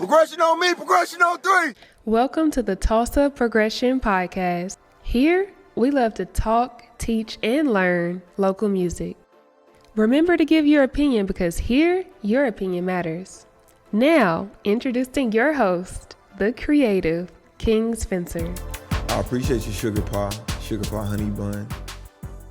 Progression on me, progression on three. Welcome to the Tulsa Progression Podcast. Here, we love to talk, teach, and learn local music. Remember to give your opinion because here, your opinion matters. Now, introducing your host, the creative, King Spencer. I appreciate you, sugar pie honey bun.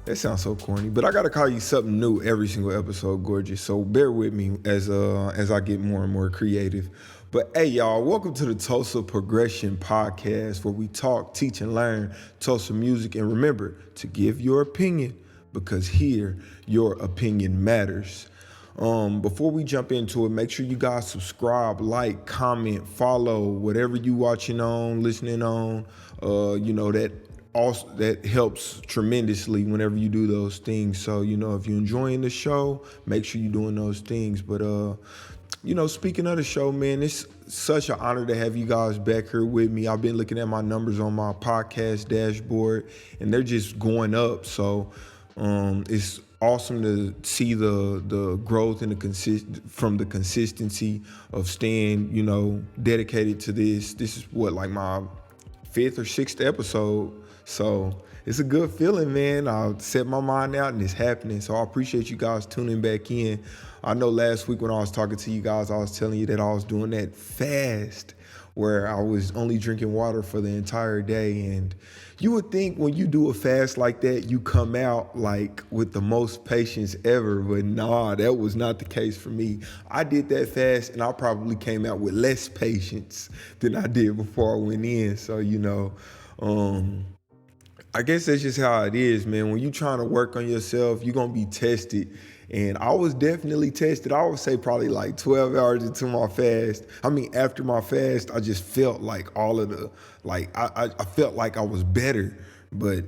That sounds so corny, but I gotta call you something new every single episode, gorgeous. So bear with me as I get more and more creative. But hey, y'all, welcome to the Tulsa Progression Podcast, where we talk, teach, and learn Tulsa music. And remember to give your opinion because here, your opinion matters. Before we jump into it, make sure you guys subscribe, like, comment, follow, whatever you watching on, listening on. That helps tremendously whenever you do those things. So, if you're enjoying the show, make sure you're doing those things. But, speaking of the show, man, it's such an honor to have you guys back here with me. I've been looking at my numbers on my podcast dashboard, and they're just going up. So it's awesome to see the growth and from the consistency of staying, dedicated to this. This is like my 5th or 6th episode. So it's a good feeling, man. I set my mind out and it's happening. So I appreciate you guys tuning back in. I know last week when I was talking to you guys, I was telling you that I was doing that fast where I was only drinking water for the entire day. And you would think when you do a fast like that, you come out like with the most patience ever. But nah, that was not the case for me. I did that fast and I probably came out with less patience than I did before I went in. So, I guess that's just how it is, man. When you're trying to work on yourself, you're going to be tested. And I was definitely tested. I would say probably like 12 hours into my fast. After my fast, I just felt like I felt like I was better. But,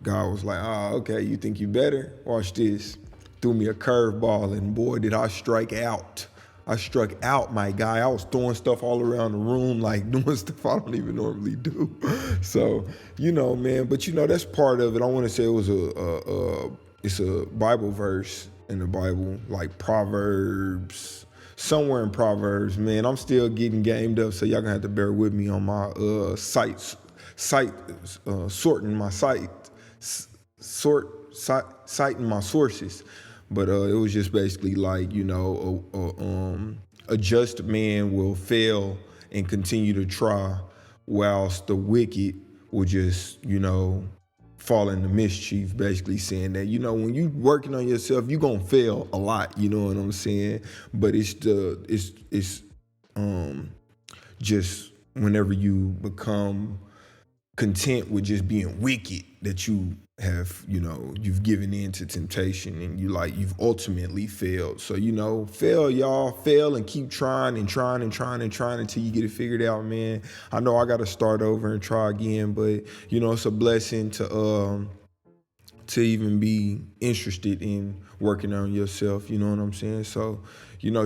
God was like, okay, you think you better? Watch this. Threw me a curveball and boy, did I strike out. I struck out, my guy. I was throwing stuff all around the room, like doing stuff I don't even normally do. So, man, but that's part of it. I want to say it was it's a Bible verse in the Bible, like Proverbs, somewhere in Proverbs, man. I'm still getting gamed up, so y'all gonna have to bear with me on my sorting my sources. But it was just basically like, a just man will fail and continue to try, whilst the wicked will just, fall into mischief, basically saying that, when you working on yourself, you're going to fail a lot, you know what I'm saying? But it's just whenever you become content with just being wicked that you have, you've given in to temptation and you've ultimately failed. So, fail, y'all, fail and keep trying until you get it figured out, man. I know I got to start over and try again, but, it's a blessing to even be interested in working on yourself. You know what I'm saying? So,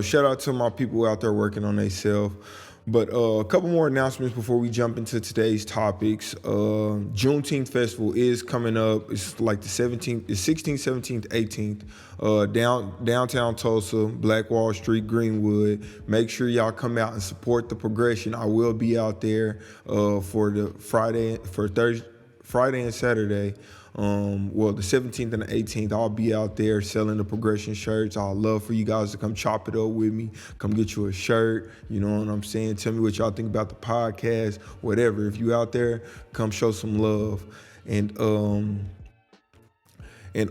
shout out to my people out there working on themselves. But a couple more announcements before we jump into today's topics. Juneteenth Festival is coming up. It's like the 16th, 17th, 18th. Downtown Tulsa, Black Wall Street, Greenwood. Make sure y'all come out and support the progression. I will be out there for Friday and Saturday. The 17th and the 18th, I'll be out there selling the progression shirts. I'd love for you guys to come chop it up with me. Come get you a shirt. You know what I'm saying? Tell me what y'all think about the podcast, whatever. If you out there, come show some love. And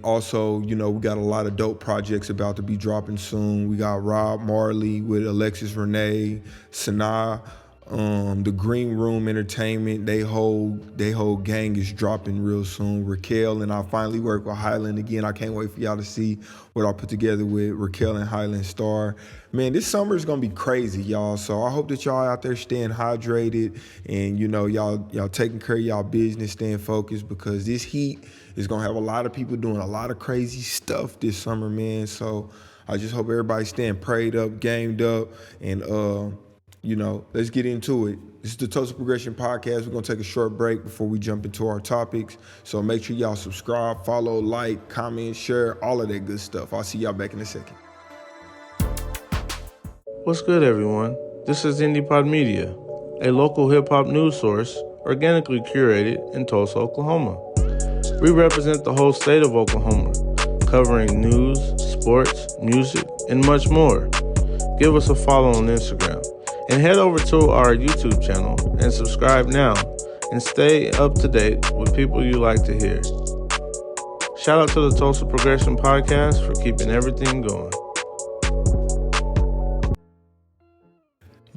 also, we got a lot of dope projects about to be dropping soon. We got Rob Marley with Alexis Renee, Sanaa. The Green Room Entertainment, they whole gang is dropping real soon. Raquel and I finally work with Highland again. I can't wait for y'all to see what I put together with Raquel and Highland Star. Man, this summer is gonna be crazy, y'all. So I hope that y'all out there staying hydrated and y'all taking care of y'all business, staying focused, because this heat is gonna have a lot of people doing a lot of crazy stuff this summer, man. So I just hope everybody's staying prayed up, gamed up, and let's get into it. This is the Tulsa Progression Podcast. We're going to take a short break before we jump into our topics. So make sure y'all subscribe, follow, like, comment, share, all of that good stuff. I'll see y'all back in a second. What's good, everyone? This is IndiePod Media, a local hip-hop news source organically curated in Tulsa, Oklahoma. We represent the whole state of Oklahoma, covering news, sports, music, and much more. Give us a follow on Instagram and head over to our YouTube channel and subscribe now and stay up to date with people you like to hear. Shout out to the Tulsa Progression Podcast for keeping everything going.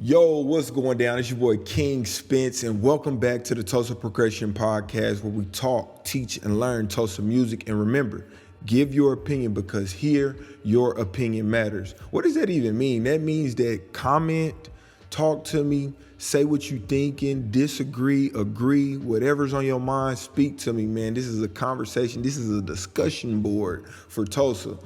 Yo, what's going down? It's your boy King Spence, and welcome back to the Tulsa Progression Podcast, where we talk, teach, and learn Tulsa music. And remember, give your opinion, because here, your opinion matters. What does that even mean? That means that comment, talk to me, say what you thinking, disagree, agree, whatever's on your mind, speak to me, man. This is a conversation. This is a discussion board for Tulsa.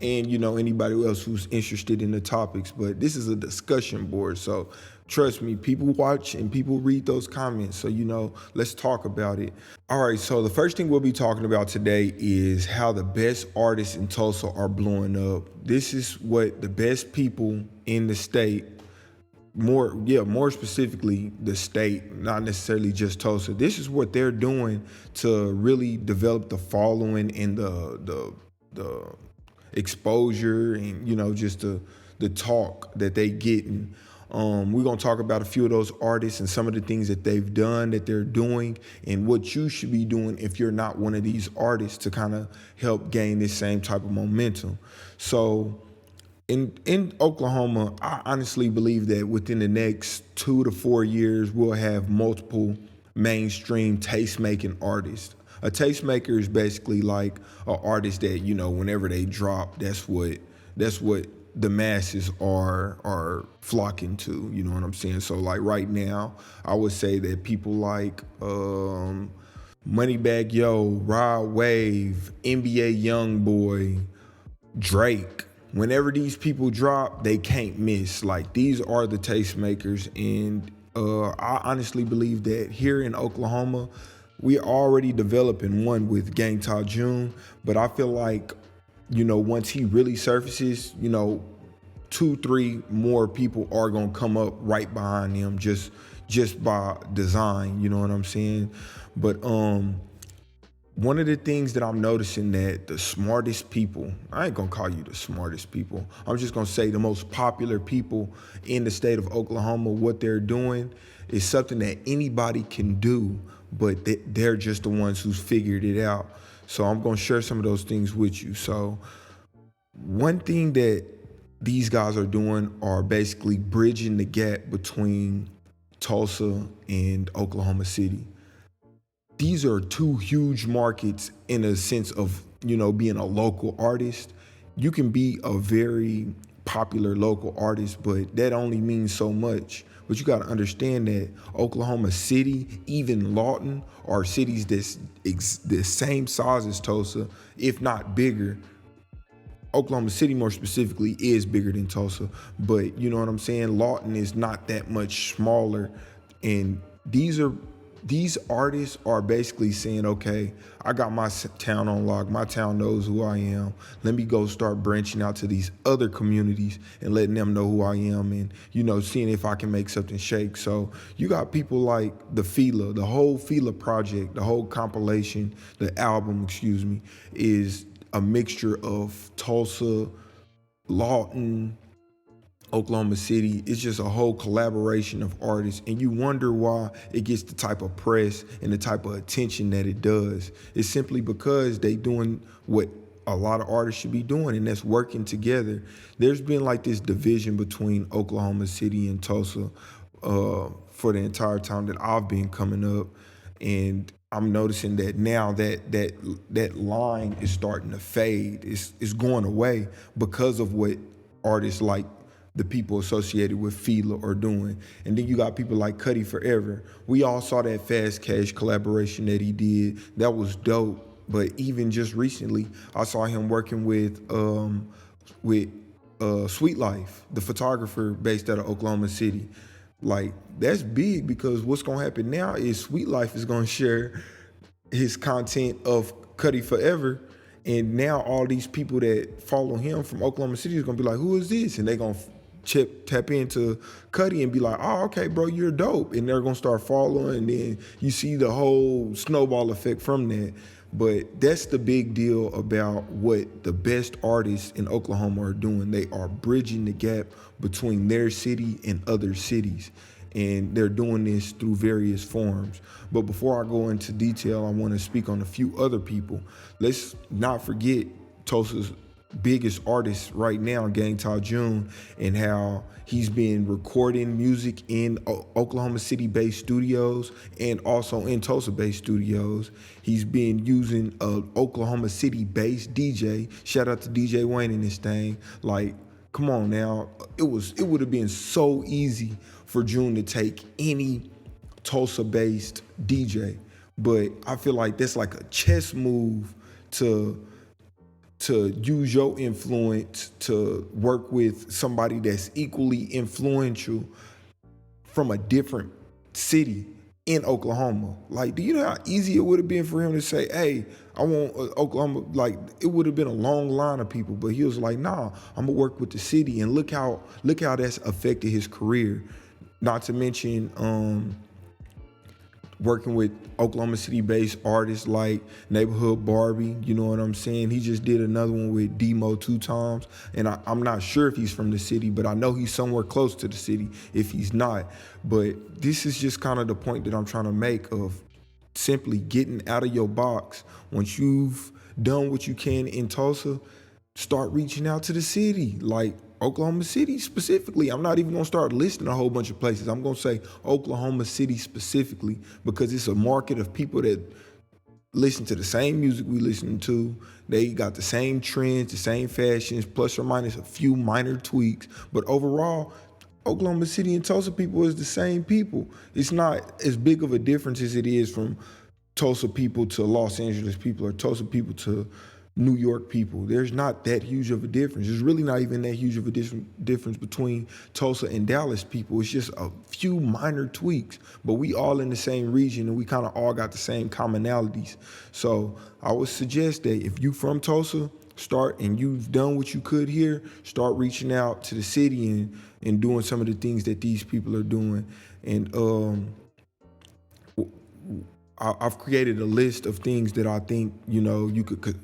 And, anybody else who's interested in the topics. But this is a discussion board. So trust me, people watch and people read those comments. So, let's talk about it. All right. So the first thing we'll be talking about today is how the best artists in Tulsa are blowing up. This is what the best people in the state, more specifically the state, not necessarily just Tulsa. This is what they're doing to really develop the following and the exposure and just the talk that they getting. We're gonna talk about a few of those artists and some of the things that they've done, that they're doing, and what you should be doing if you're not one of these artists to kind of help gain this same type of momentum. So in Oklahoma, I honestly believe that within the next 2 to 4 years, we'll have multiple mainstream taste-making artists. A tastemaker is basically like an artist that, whenever they drop, that's what the masses are flocking to, you know what I'm saying? So like right now, I would say that people like Moneybagg Yo, Rod Wave, NBA Youngboy, Drake. Whenever these people drop, they can't miss. Like, these are the tastemakers, and I honestly believe that here in Oklahoma, we're already developing one with Gang Ta June, but I feel like, once he really surfaces, 2-3 more people are gonna come up right behind him just by design, you know what I'm saying? But one of the things that I'm noticing, that the smartest people, I ain't gonna call you the smartest people, I'm just gonna say the most popular people in the state of Oklahoma, what they're doing is something that anybody can do, but they're just the ones who's figured it out. So I'm gonna share some of those things with you. So one thing that these guys are doing are basically bridging the gap between Tulsa and Oklahoma City. These are two huge markets in a sense of, being a local artist. You can be a very popular local artist, but that only means so much. But you got to understand that Oklahoma City, even Lawton, are cities that's the same size as Tulsa, if not bigger. Oklahoma City, more specifically, is bigger than Tulsa. But you know what I'm saying? Lawton is not that much smaller. And these artists are basically saying, okay, I got my town on lock. My town knows who I am. Let me go start branching out to these other communities and letting them know who I am, and, seeing if I can make something shake. So you got people like the whole Fila project, the whole compilation, the album, is a mixture of Tulsa, Lawton, Oklahoma City. It's just a whole collaboration of artists, and you wonder why it gets the type of press and the type of attention that it does. It's simply because they doing what a lot of artists should be doing, and that's working together. There's been like this division between Oklahoma City and Tulsa for the entire time that I've been coming up, and I'm noticing that now that line is starting to fade. It's going away because of what artists like the people associated with Fila are doing. And then you got people like Cudi Forever. We all saw that Fast Cash collaboration that he did. That was dope. But even just recently, I saw him working with Sweet Life, the photographer based out of Oklahoma City. Like, that's big, because what's gonna happen now is Sweet Life is gonna share his content of Cudi Forever, and now all these people that follow him from Oklahoma City is gonna be like, who is this? And they gonna tap into Cuddy and be like, oh, okay, bro, you're dope. And they're going to start following. And then you see the whole snowball effect from that. But that's the big deal about what the best artists in Oklahoma are doing. They are bridging the gap between their city and other cities. And they're doing this through various forms. But before I go into detail, I want to speak on a few other people. Let's not forget Tulsa's biggest artist right now, Gang Ta June, and how he's been recording music in Oklahoma City-based studios and also in Tulsa-based studios. He's been using a Oklahoma City-based DJ. Shout out to DJ Wayne in this thing. Like, come on now. It would have been so easy for June to take any Tulsa-based DJ, but I feel like that's like a chess move to use your influence to work with somebody that's equally influential from a different city in Oklahoma. Like, do you know how easy it would have been for him to say, hey, I want Oklahoma? Like, it would have been a long line of people, but he was like, nah, I'm gonna work with the city. And look how that's affected his career. Not to mention working with Oklahoma City-based artists like Neighborhood Barbie, you know what I'm saying? He just did another one with Demo 2 times, and I'm not sure if he's from the city, but I know he's somewhere close to the city if he's not. But this is just kind of the point that I'm trying to make of simply getting out of your box. Once you've done what you can in Tulsa, start reaching out to the city. Like, Oklahoma City specifically. I'm not even gonna start listing a whole bunch of places. I'm gonna say Oklahoma City specifically because it's a market of people that listen to the same music we listen to. They got the same trends, the same fashions, plus or minus a few minor tweaks. But overall, Oklahoma City and Tulsa people is the same people. It's not as big of a difference as it is from Tulsa people to Los Angeles people or Tulsa people to New York people. There's not that huge of a difference. There's really not even that huge of a difference between Tulsa and Dallas people. It's just a few minor tweaks, but we all in the same region and we kind of all got the same commonalities. So I would suggest that if you from Tulsa, start and you've done what you could here, start reaching out to the city and doing some of the things that these people are doing. And I've created a list of things that I think, you know, you could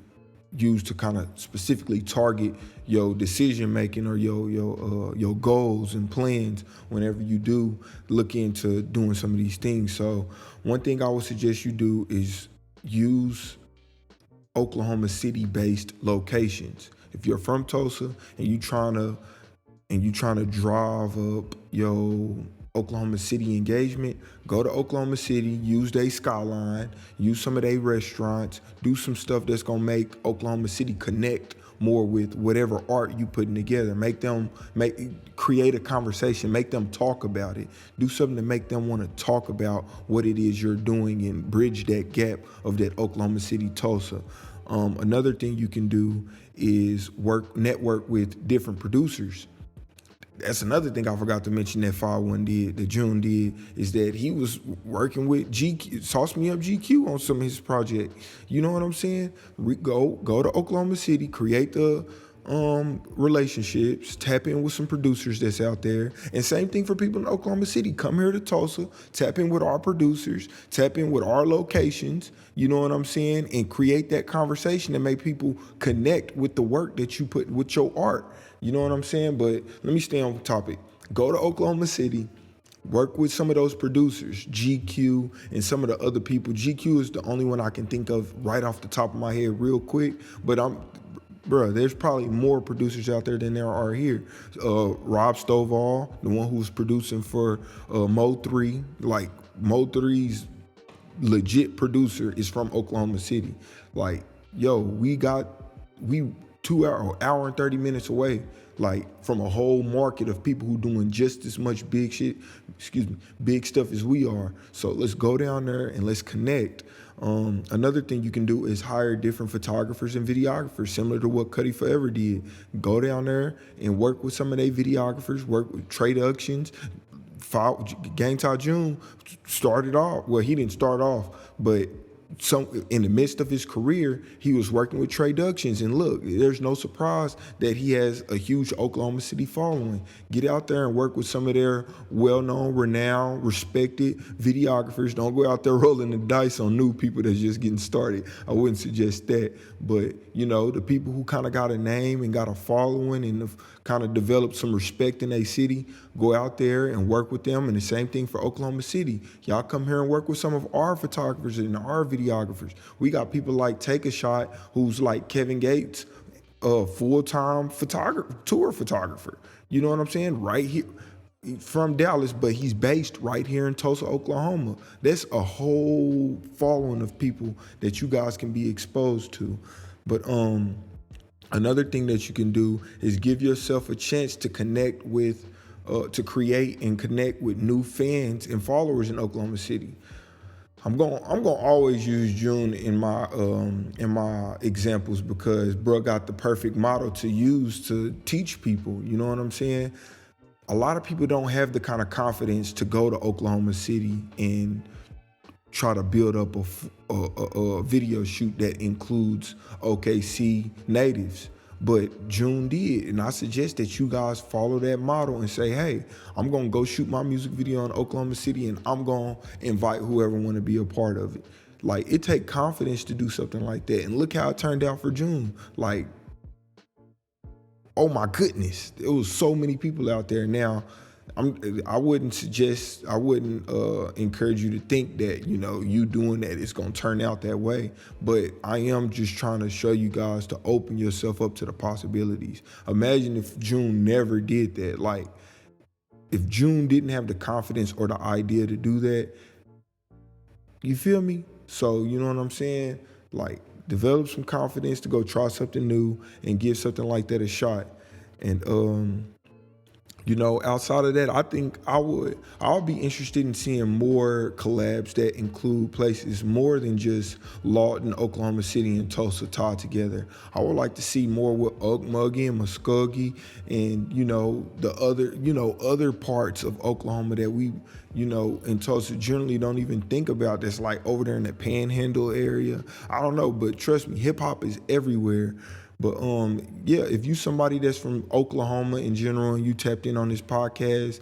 use to kind of specifically target your decision making or your goals and plans whenever you do look into doing some of these things. So one thing I would suggest you do is use Oklahoma City-based locations. If you're from Tulsa and you trying to drive up your Oklahoma City engagement, go to Oklahoma City, use their skyline, use some of their restaurants, do some stuff that's gonna make Oklahoma City connect more with whatever art you putting together. Create a conversation, make them talk about it. Do something to make them want to talk about what it is you're doing and bridge that gap of that Oklahoma City Tulsa. Another thing you can do is network with different producers. That's another thing I forgot to mention that June did, is that he was working with GQ, Sauce Me Up GQ on some of his project. You know what I'm saying? Go to Oklahoma City, create the relationships, tap in with some producers that's out there. And same thing for people in Oklahoma City. Come here to Tulsa, tap in with our producers, tap in with our locations, you know what I'm saying? And create that conversation and make people connect with the work that you put with your art. You know what I'm saying? But let me stay on topic. Go to Oklahoma City, work with some of those producers, GQ and some of the other people. GQ is the only one I can think of right off the top of my head real quick. But there's probably more producers out there than there are here. Rob Stovall, the one who's producing for Mo 3, like Mo 3's legit producer is from Oklahoma City. Like, yo, we 2 hour and 30 minutes away, like from a whole market of people who doing just as much big stuff as we are. So let's go down there and let's connect. Another thing you can do is hire different photographers and videographers, similar to what Cuddy Forever did. Go down there and work with some of their videographers, work with Traductions. Gang Ta June started off, well, he didn't start off, but in the midst of his career, he was working with Traductions, and look, there's no surprise that he has a huge Oklahoma City following. Get out there and work with some of their well-known, renowned, respected videographers. Don't go out there rolling the dice on new people that's just getting started. I wouldn't suggest that. But, you know, the people who kind of got a name and got a following and have kind of developed some respect in a city, go out there and work with them. And the same thing for Oklahoma City. Y'all come here and work with some of our photographers and our videographers. We got people like Take a Shot, who's like Kevin Gates, a full-time tour photographer. You know what I'm saying? Right here from Dallas, but he's based right here in Tulsa, Oklahoma. That's a whole following of people that you guys can be exposed to. But another thing that you can do is give yourself a chance to connect with, to create and connect with new fans and followers in Oklahoma City. I'm gonna always use June in my examples because bro got the perfect model to use to teach people. You know what I'm saying? A lot of people don't have the kind of confidence to go to Oklahoma City and try to build up a video shoot that includes OKC natives. But June did, and I suggest that you guys follow that model and say, hey, I'm gonna go shoot my music video in Oklahoma City and I'm gonna invite whoever wanna be a part of it. Like, it take confidence to do something like that. And look how it turned out for June. Like, oh my goodness, there was so many people out there. Now, I wouldn't encourage you to think that, you know, you doing that it's gonna turn out that way. But I am just trying to show you guys to open yourself up to the possibilities. Imagine if June never did that. Like, if June didn't have the confidence or the idea to do that, you feel me? So, you know what I'm saying? Like, develop some confidence to go try something new and give something like that a shot. And you know, outside of that, I think I'll be interested in seeing more collabs that include places more than just Lawton, Oklahoma City, and Tulsa tied together. I would like to see more with Okmulgee and Muskogee and, you know, the other parts of Oklahoma that we, you know, in Tulsa generally don't even think about, that's like over there in the Panhandle area. I don't know, but trust me, hip hop is everywhere. But yeah, if you somebody that's from Oklahoma in general and you tapped in on this podcast,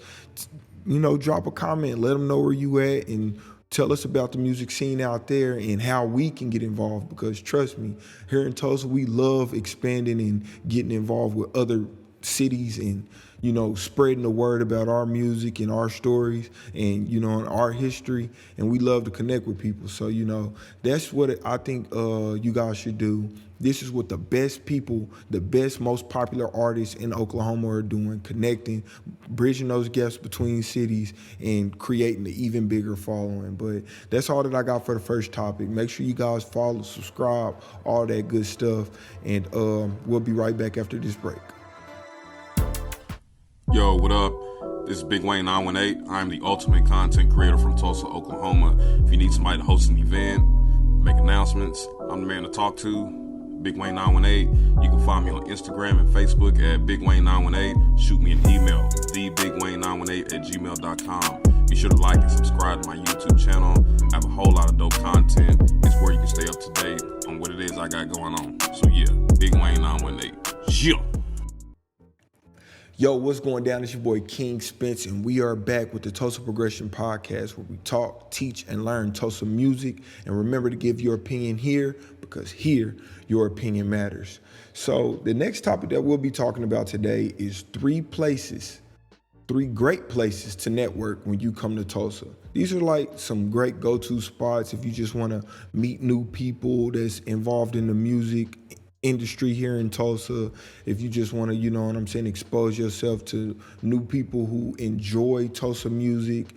you know, drop a comment, let them know where you at, and tell us about the music scene out there and how we can get involved. Because trust me, here in Tulsa, we love expanding and getting involved with other cities and, you know, spreading the word about our music and our stories and, you know, and our history. And we love to connect with people. So, you know, that's what I think you guys should do. This is what the best people, the best, most popular artists in Oklahoma are doing, connecting, bridging those gaps between cities and creating an even bigger following. But that's all that I got for the first topic. Make sure you guys follow, subscribe, all that good stuff. And we'll be right back after this break. Yo, what up? This is Big Wayne 918. I'm the ultimate content creator from Tulsa, Oklahoma. If you need somebody to host an event, make announcements, I'm the man to talk to. Big Wayne 918. You can find me on Instagram and Facebook at Big Wayne 918. Shoot me an email, thebigwayne918@gmail.com. Be sure to like and subscribe to my YouTube channel. I have a whole lot of dope content. It's where you can stay up to date on what it is I got going on. So yeah, Big Wayne 918. Yeah. Yo, what's going down? It's your boy King Spence, and we are back with the Tulsa Progression Podcast, where we talk, teach, and learn Tulsa music. And remember to give your opinion here, because here, your opinion matters. So the next topic that we'll be talking about today is three great places to network when you come to Tulsa. These are like some great go-to spots if you just want to meet new people that's involved in the music industry here in Tulsa. If you just want to, you know what I'm saying, expose yourself to new people who enjoy Tulsa music,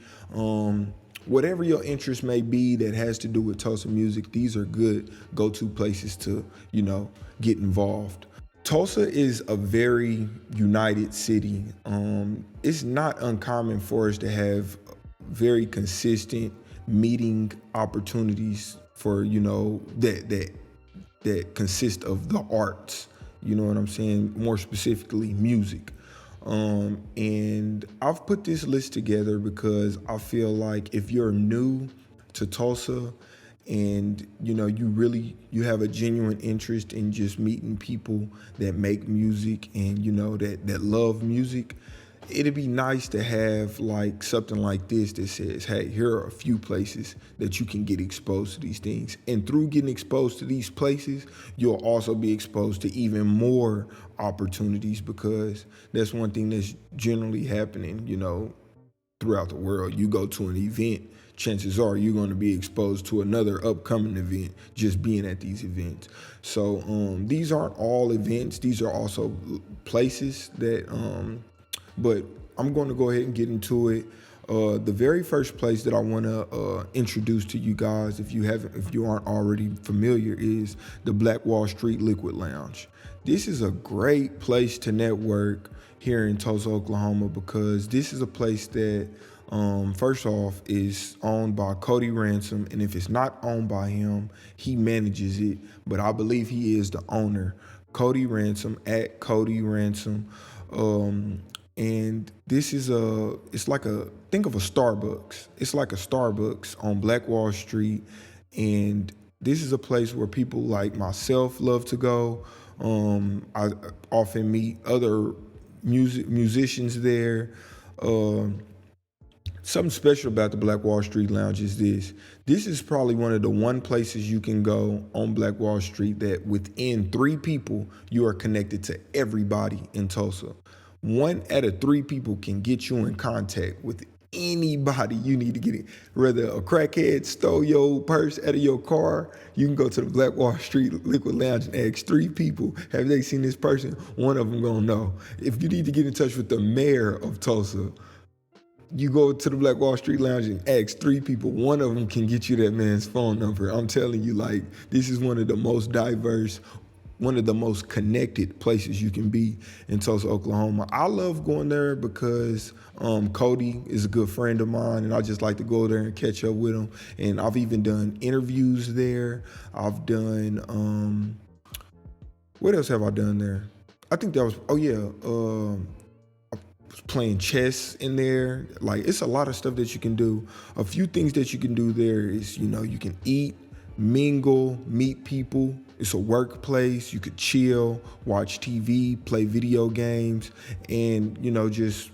whatever your interest may be that has to do with Tulsa music, these are good go-to places to, you know, get involved. Tulsa is a very united city. It's not uncommon for us to have very consistent meeting opportunities for, you know, that consist of the arts, you know what I'm saying? More specifically, music. And I've put this list together because I feel like if you're new to Tulsa and you have a genuine interest in just meeting people that make music and that love music, it'd be nice to have like something like this that says, hey, here are a few places that you can get exposed to these things. And through getting exposed to these places, you'll also be exposed to even more opportunities, because that's one thing that's generally happening, throughout the world. You go to an event, chances are you're going to be exposed to another upcoming event just being at these events. So these aren't all events. These are also places that, but I'm going to go ahead and get into it. The very first place that I want to introduce to you guys, if you aren't already familiar, is the Black Wall Street Liquid Lounge. This is a great place to network here in Tulsa, Oklahoma, because this is a place that, first off, is owned by Cody Ransom, and if it's not owned by him, he manages it, but I believe he is the owner. Cody Ransom, at Cody Ransom. And this is think of a Starbucks. It's like a Starbucks on Black Wall Street. And this is a place where people like myself love to go. I often meet other musicians there. Something special about the Black Wall Street Lounge is this. This is probably one of the one places you can go on Black Wall Street that within 3 people, you are connected to everybody in Tulsa. 1 out of 3 people can get you in contact with anybody you need to get in. Whether a crackhead stole your purse out of your car, you can go to the Black Wall Street Liquid Lounge and ask 3 people, have they seen this person? One of them gonna know. If you need to get in touch with the mayor of Tulsa, you go to the Black Wall Street Lounge and ask 3 people. One of them can get you that man's phone number. I'm telling you, this is one of the most diverse, one of the most connected places you can be in Tulsa, Oklahoma. I love going there because Cody is a good friend of mine, and I just like to go there and catch up with him. And I've even done interviews there. I've done, what else have I done there? I think that was, I was playing chess in there. It's a lot of stuff that you can do. A few things that you can do there is, you can eat, mingle, meet people. It's a workplace. You could chill, watch TV, play video games, and just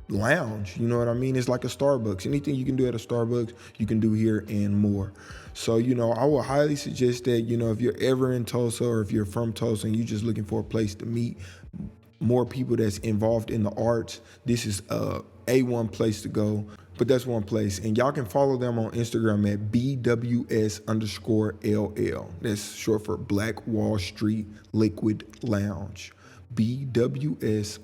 lounge. You know what I mean? It's like a Starbucks. Anything you can do at a Starbucks, you can do here and more. So I would highly suggest that if you're ever in Tulsa, or if you're from Tulsa and you're just looking for a place to meet more people that's involved in the arts, this is a A1 place to go. But that's one place. And y'all can follow them on Instagram at BWS_LL. That's short for Black Wall Street Liquid Lounge. BWS_LL.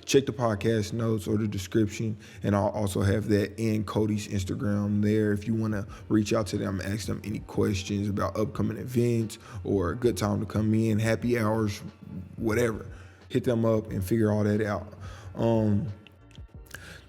Check the podcast notes or the description, and I'll also have that in Cody's Instagram there if you want to reach out to them and ask them any questions about upcoming events or a good time to come in, happy hours, whatever. Hit them up and figure all that out.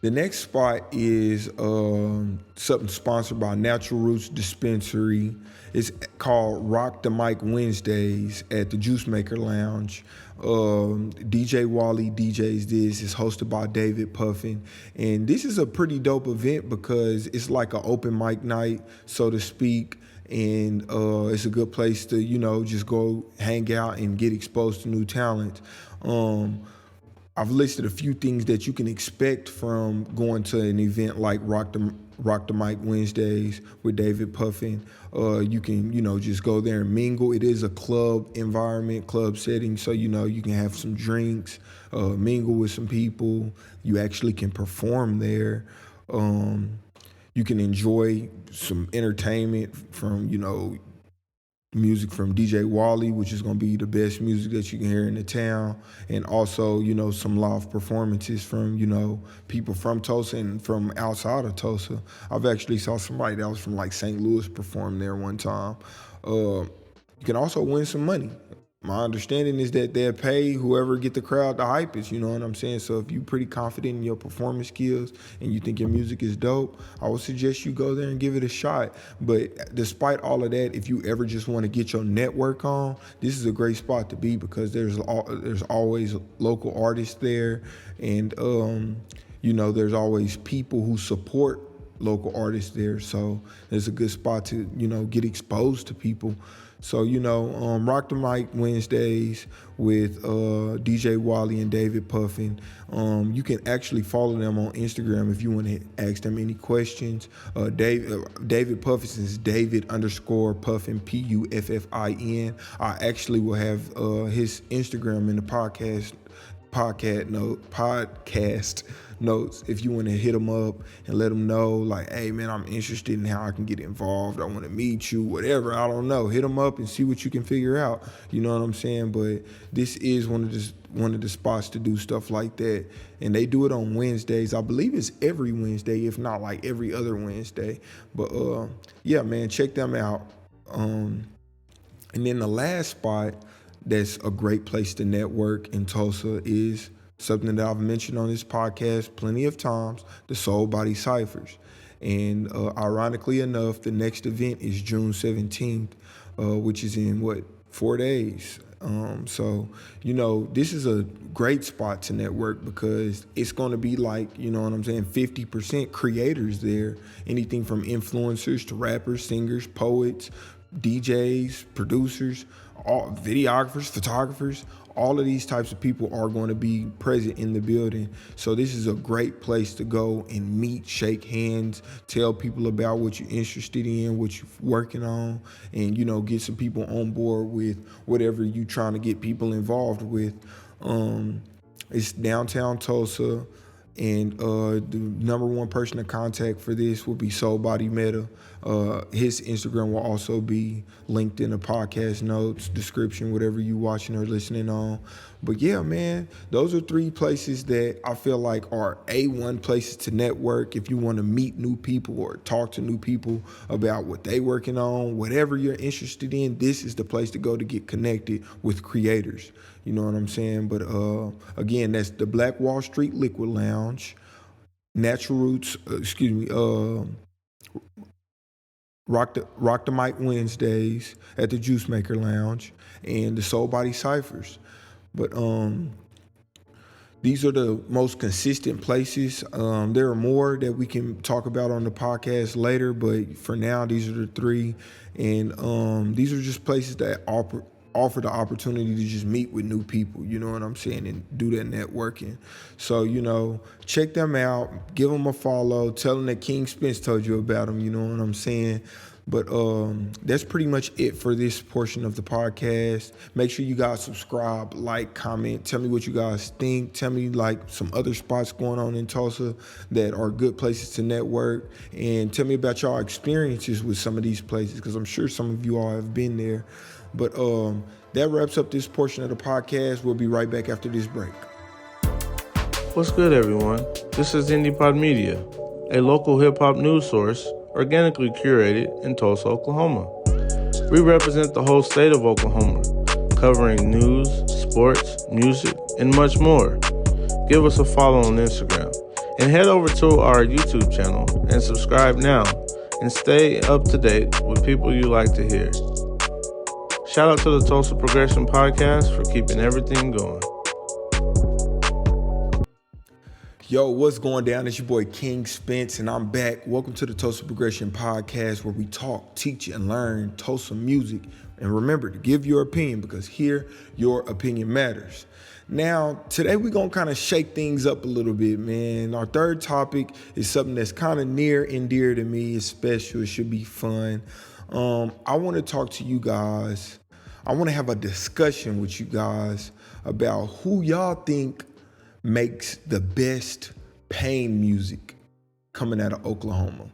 The next spot is something sponsored by Natural Roots Dispensary. It's called Rock the Mic Wednesdays at the Juice Maker Lounge. DJ Wally DJs this. It's hosted by David Puffin. And this is a pretty dope event because it's like an open mic night, so to speak. And it's a good place to, just go hang out and get exposed to new talent. I've listed a few things that you can expect from going to an event like Rock the Mic Wednesdays with David Puffin. You can, just go there and mingle. It is a club environment, club setting, so, you can have some drinks, mingle with some people. You actually can perform there. You can enjoy some entertainment from, music from DJ Wally, which is going to be the best music that you can hear in the town. And also, some live performances from, people from Tulsa and from outside of Tulsa. I've actually saw somebody that was from St. Louis perform there one time. You can also win some money. My understanding is that they'll pay whoever get the crowd the hypest, you know what I'm saying? So if you're pretty confident in your performance skills and you think your music is dope, I would suggest you go there and give it a shot. But despite all of that, if you ever just want to get your network on, this is a great spot to be because there's always local artists there, and there's always people who support local artists there. So it's a good spot to, get exposed to people. So, Rock the Mic Wednesdays with DJ Wally and David Puffin. You can actually follow them on Instagram if you want to ask them any questions. David Puffin is David_Puffin, Puffin. I actually will have his Instagram in the podcast notes if you want to hit them up and let them know, like, hey man, I'm interested in how I can get involved. I want to meet you, whatever. I don't know. Hit them up and see what you can figure out. You know what I'm saying? But this is one of the spots to do stuff like that, and they do it on Wednesdays. I believe it's every Wednesday, if not like every other Wednesday. But yeah, man, check them out. And then the last spot that's a great place to network in Tulsa is something that I've mentioned on this podcast plenty of times, the Soulbody Cyphers. And ironically enough, the next event is June 17th, which is in 4 days. So, this is a great spot to network because it's going to be like, 50% creators there. Anything from influencers to rappers, singers, poets, DJs, producers, all videographers, photographers. All of these types of people are going to be present in the building. So this is a great place to go and meet, shake hands, tell people about what you're interested in, what you're working on, and, get some people on board with whatever you're trying to get people involved with. It's downtown Tulsa, and the number one person to contact for this will be Soulbody Meta. His Instagram will also be linked in the podcast notes, description, whatever you watching or listening on. But yeah, man, those are 3 places that I feel like are A1 places to network if you want to meet new people or talk to new people about what they working on, whatever you're interested in. This is the place to go to get connected with creators. You know what I'm saying? But again, that's the Black Wall Street Liquid Lounge, Natural Roots, Rock the Mic Wednesdays at the Juice Maker Lounge, and the Soulbody Cyphers. But these are the most consistent places. There are more that we can talk about on the podcast later, but for now, these are the 3. And these are just places that offer the opportunity to just meet with new people, you know what I'm saying, and do that networking. So, check them out, give them a follow, tell them that King Spence told you about them, you know what I'm saying. But that's pretty much it for this portion of the podcast. Make sure you guys subscribe, like, comment, tell me what you guys think. Tell me like some other spots going on in Tulsa that are good places to network, and tell me about y'all experiences with some of these places, because I'm sure some of you all have been there. But that wraps up this portion of the podcast. We'll be right back after this break. What's good, everyone? This is IndiePod Media, a local hip-hop news source organically curated in Tulsa, Oklahoma. We represent the whole state of Oklahoma, covering news, sports, music, and much more. Give us a follow on Instagram, and head over to our YouTube channel and subscribe now, and stay up to date with people you like to hear. Shout out to the Tulsa Progression Podcast for keeping everything going. Yo, what's going down? It's your boy King Spence, and I'm back. Welcome to the Tulsa Progression Podcast, where we talk, teach, and learn Tulsa music. And remember to give your opinion, because here, your opinion matters. Now, today we're going to kind of shake things up a little bit, man. Our third topic is something that's kind of near and dear to me. It's special. It should be fun. I want to talk to you guys. I want to have a discussion with you guys about who y'all think makes the best pain music coming out of Oklahoma.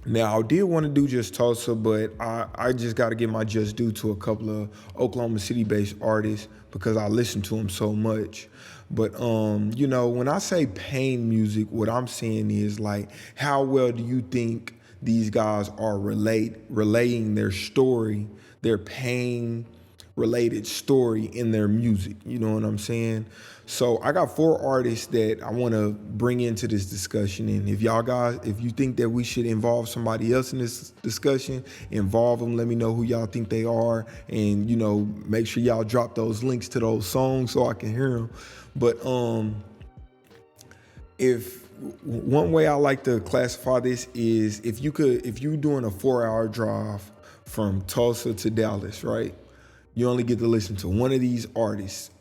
Now, I did want to do just Tulsa, but I just got to give my just due to a couple of Oklahoma City-based artists because I listen to them so much. But, when I say pain music, what I'm saying is, like, how well do you think these guys are relaying their story, their pain-related story in their music? You know what I'm saying? So I got 4 artists that I want to bring into this discussion. And if y'all guys, if you think that we should involve somebody else in this discussion, involve them. Let me know who y'all think they are. And, make sure y'all drop those links to those songs so I can hear them. But if one way I like to classify this is if you're doing a 4-hour drive from Tulsa to Dallas, right? You only get to listen to one of these artists.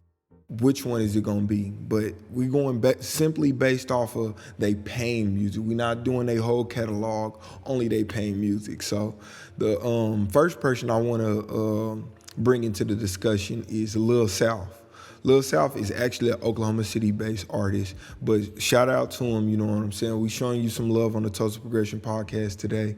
Which one is it gonna be? But we going simply based off of they paying music. We're not doing their whole catalog, only they paying music. So the first person I wanna bring into the discussion is Lil South. Lil South is actually an Oklahoma City-based artist, but shout out to him, you know what I'm saying? We showing you some love on the Tulsa Progression Podcast today.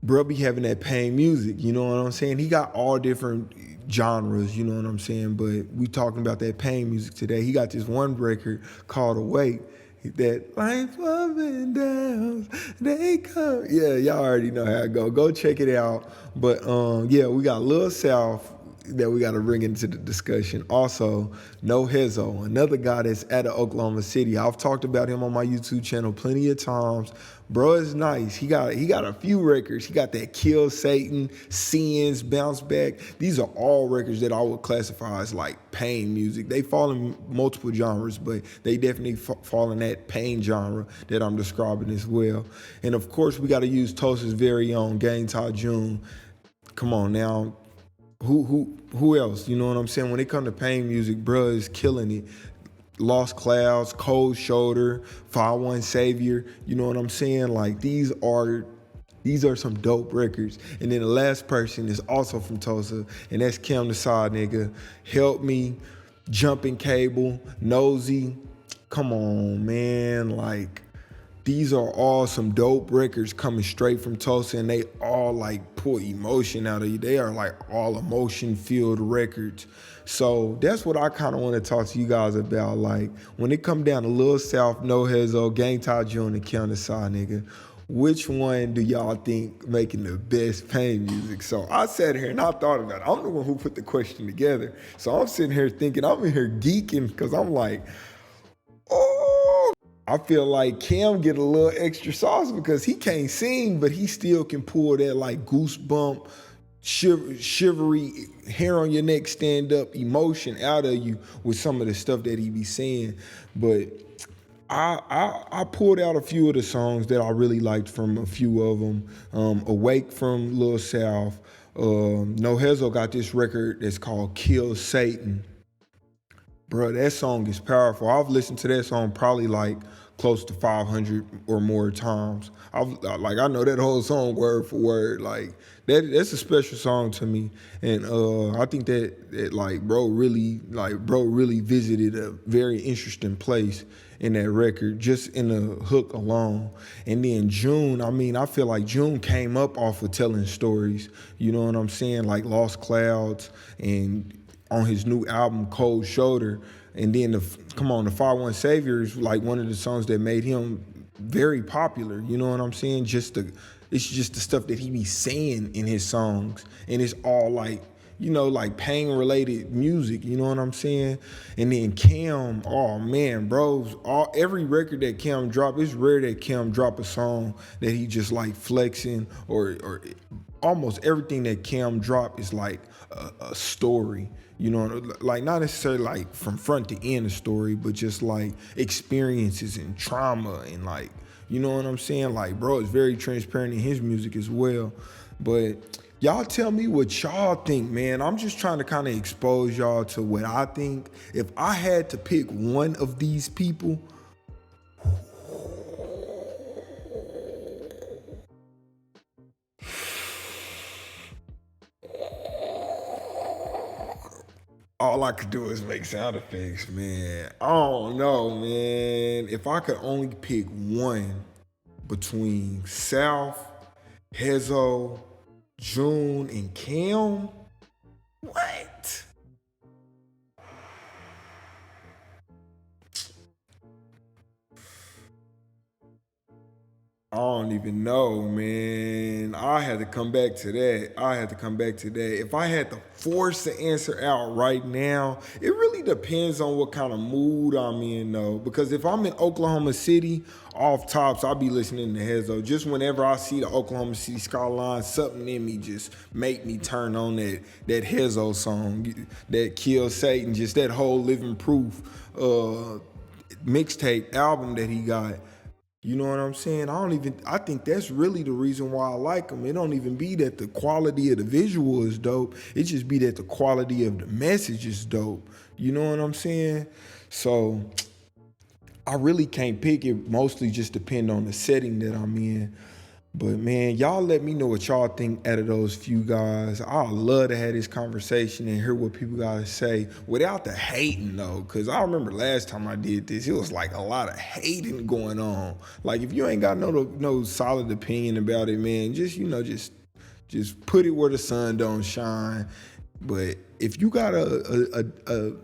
Bro be having that pain music, you know what I'm saying? He got all different genres, you know what I'm saying? But we talking about that pain music today. He got this one record called Awake, that life up and down, they come. Yeah, y'all already know how it go. Go check it out. But yeah, we got Lil South that we got to bring into the discussion. Also, No Hezo, another guy that's out of Oklahoma City. I've talked about him on my YouTube channel plenty of times. Bro is nice. He got a few records. He got that Kill Satan, Sins, Bounce Back. These are all records that I would classify as like pain music. They fall in multiple genres, but they definitely fall in that pain genre that I'm describing as well. And of course, we got to use Tulsa's very own Gang Ty June. Come on now. Who else? You know what I'm saying? When it comes to pain music, bruh is killing it. Lost Clouds, Cold Shoulder, 5-1 Savior. You know what I'm saying? Like these are some dope records. And then the last person is also from Tulsa, and that's Cam the Side Nigga. Help Me, Jumping Cable, Nosy. Come on, man. Like these are all some dope records coming straight from Tulsa, and they all like pull emotion out of you. They are like all emotion-filled records. So that's what I kind of want to talk to you guys about. Like when it come down to Lil South, No Hezo, Gang Ty June, and Count the Side Nigga, which one do y'all think making the best pain music? So I sat here and I thought about it. I'm the one who put the question together. So I'm sitting here thinking, I'm in here geeking because I'm like, oh, I feel like Cam get a little extra sauce because he can't sing, but he still can pull that like goosebump, shivery, hair on your neck, stand up emotion out of you with some of the stuff that he be saying. But I pulled out a few of the songs that I really liked from a few of them. Awake from Lil South. No Hezo got this record that's called Kill Satan. Bro, that song is powerful. I've listened to that song probably like close to 500 or more times. I know that whole song word for word. Like that's a special song to me. And I think that like bro really visited a very interesting place in that record, just in the hook alone. And then June, I feel like June came up off of telling stories. You know what I'm saying? Like Lost Clouds and on his new album, Cold Shoulder. And then the 5-1 Savior is like one of the songs that made him very popular. You know what I'm saying? It's just the stuff that he be saying in his songs. And it's all like, you know, like pain related music, you know what I'm saying? And then Cam, oh man, bros, every record that Cam drop, it's rare that Cam drop a song that he just like flexing or almost everything that Cam drop is like a story. You know, like not necessarily like from front to end a story, but just like experiences and trauma and like, you know what I'm saying? Like, bro, it's very transparent in his music as well. But y'all tell me what y'all think, man. I'm just trying to kind of expose y'all to what I think. If I had to pick one of these people, all I could do is make sound effects, man. I don't know, man. If I could only pick one between South, Hezo, June, and Cam, what? I don't even know, man. I had to come back to that. If I had to force the answer out right now, it really depends on what kind of mood I'm in, though. Because if I'm in Oklahoma City, off tops, I'll be listening to Hezo. Just whenever I see the Oklahoma City skyline, something in me just make me turn on that Hezo song, that Kill Satan, just that whole Living Proof. mixtape album that he got. You know what I'm saying? I think that's really the reason why I like him. It don't even be that the quality of the visual is dope. It just be that the quality of the message is dope. You know what I'm saying? So I really can't pick it. Mostly just depend on the setting that I'm in. But man, y'all let me know what y'all think out of those few guys. I'd love to have this conversation and hear what people gotta say without the hating though. Cause I remember last time I did this, it was like a lot of hating going on. Like if you ain't got no solid opinion about it, man, just put it where the sun don't shine. But if you got a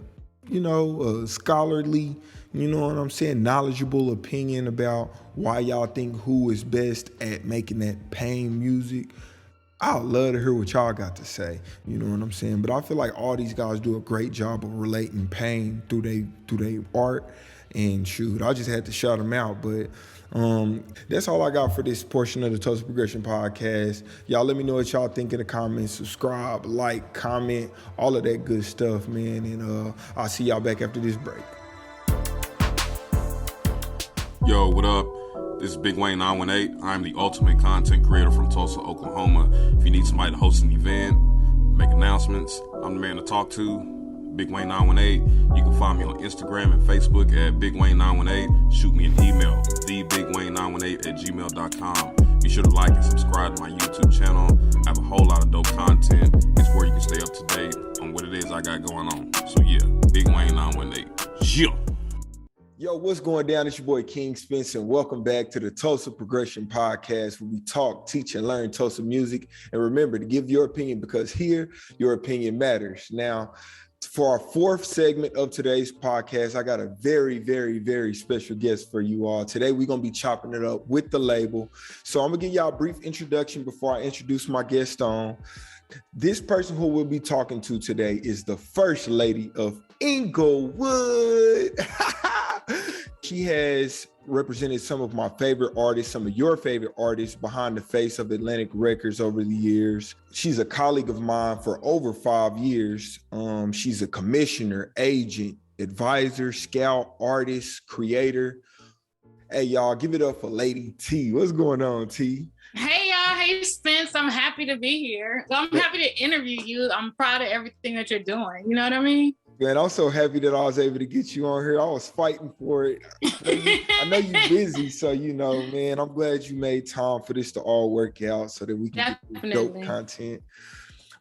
scholarly, you know what I'm saying, knowledgeable opinion about why y'all think who is best at making that pain music, I'd love to hear what y'all got to say. You know what I'm saying? But I feel like all these guys do a great job of relating pain through they art. And shoot, I just had to shout them out. But that's all I got for this portion of the Tulsa Progression Podcast. Y'all let me know what y'all think in the comments. Subscribe, like, comment, all of that good stuff, man. And I'll see y'all back after this break. Yo, what up? This is Big Wayne 918. I'm the ultimate content creator from Tulsa, Oklahoma. If you need somebody to host an event, make announcements, I'm the man to talk to. Big Wayne 918. You can find me on Instagram and Facebook at Big Wayne 918. Shoot me an email, thebigwayne918@gmail.com. Be sure to like and subscribe to my YouTube channel. I have a whole lot of dope content. It's where you can stay up to date on what it is I got going on. So yeah, Big Wayne 918. Yeah. Yo, what's going down? It's your boy King Spence, and welcome back to the Tulsa Progression Podcast, where we talk, teach, and learn Tulsa music. And remember to give your opinion, because here, your opinion matters. Now, for our fourth segment of today's podcast, I got a very, very, very special guest for you all. Today, we're going to be chopping it up with the label. So I'm going to give y'all a brief introduction before I introduce my guest on. This person who we'll be talking to today is the First Lady of Inglewood. She has represented some of my favorite artists, some of your favorite artists behind the face of Atlantic Records over the years. She's a colleague of mine for over 5 years. She's a commissioner, agent, advisor, scout, artist, creator. Hey, y'all, give it up for Lady T. What's going on, T? Hey, y'all. Hey, Spence. I'm happy to be here. I'm happy to interview you. I'm proud of everything that you're doing. You know what I mean? Man, I'm so happy that I was able to get you on here. I was fighting for it. I know you're busy, so, you know, man, I'm glad you made time for this to all work out so that we can get dope content.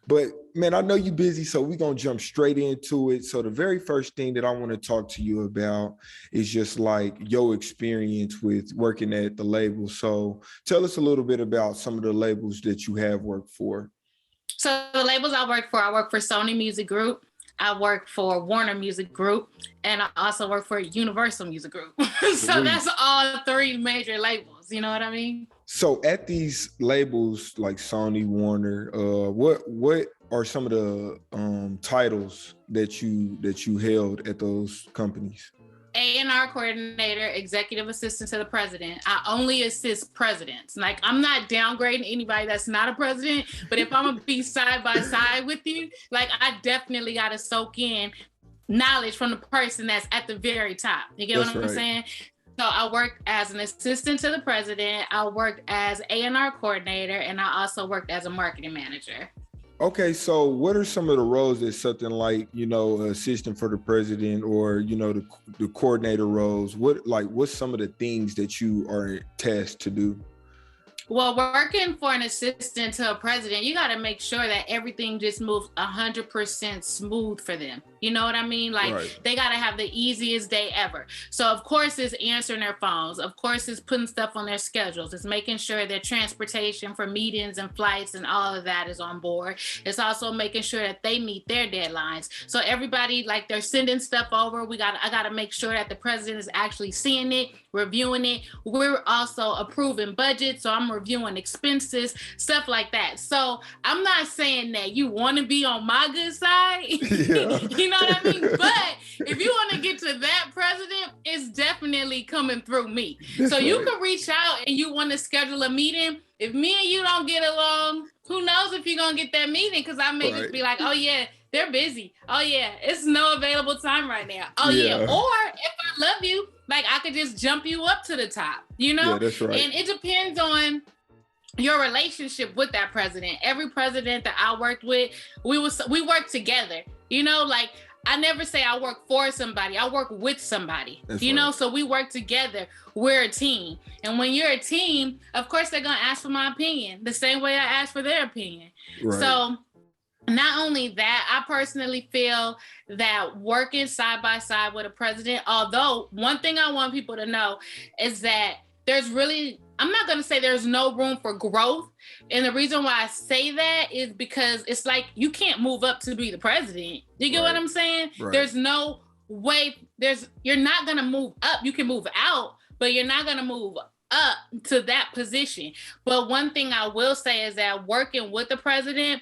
But, man, I know you're busy, so we're going to jump straight into it. So the very first thing that I want to talk to you about is just like your experience with working at the label. So tell us a little bit about some of the labels that you have worked for. So the labels I work for Sony Music Group. I work for Warner Music Group, and I also work for Universal Music Group. So that's all three major labels. You know what I mean? So at these labels like Sony, Warner, what are some of the titles that you held at those companies? A&R coordinator, executive assistant to the president. I only assist presidents. Like, I'm not downgrading anybody that's not a president, but if I'm gonna be side by side with you, like, I definitely gotta soak in knowledge from the person that's at the very top. You get what I'm saying? So I worked as an assistant to the president. I worked as A&R coordinator, and I also worked as a marketing manager. Okay, so what are some of the roles that something like, you know, assistant for the president or, you know, the coordinator roles? What's some of the things that you are tasked to do? Well, working for an assistant to a president, you got to make sure that everything just moves 100% smooth for them. You know what I mean? Like, right. They got to have the easiest day ever. So, of course, it's answering their phones. Of course, it's putting stuff on their schedules. It's making sure that transportation for meetings and flights and all of that is on board. It's also making sure that they meet their deadlines. So everybody, like, they're sending stuff over. I got to make sure that the president is actually seeing it, reviewing it. We're also approving budgets. So I'm reviewing expenses, stuff like that. So I'm not saying that you want to be on my good side. Yeah. You know what I mean? But if you want to get to that president, it's definitely coming through me. So you can reach out and you want to schedule a meeting. If me and you don't get along, who knows if you're going to get that meeting? Because I may just be like, oh yeah, they're busy. Oh yeah, it's no available time right now. Oh yeah. Or if I love you, Like I could just jump you up to the top, you know? Yeah, that's right. And it depends on your relationship with that president. Every president that I worked with, we worked together, you know, like I never say I work for somebody, I work with somebody, you know, so we work together. We're a team. And when you're a team, of course, they're going to ask for my opinion the same way I ask for their opinion. Right. So not only that, I personally feel that working side by side with a president, although one thing I want people to know is that there's really, I'm not going to say there's no room for growth. And the reason why I say that is because it's like you can't move up to be the president. You get what I'm saying? Right. There's no way, you're not going to move up. You can move out, but you're not going to move up to that position. But one thing I will say is that working with the president,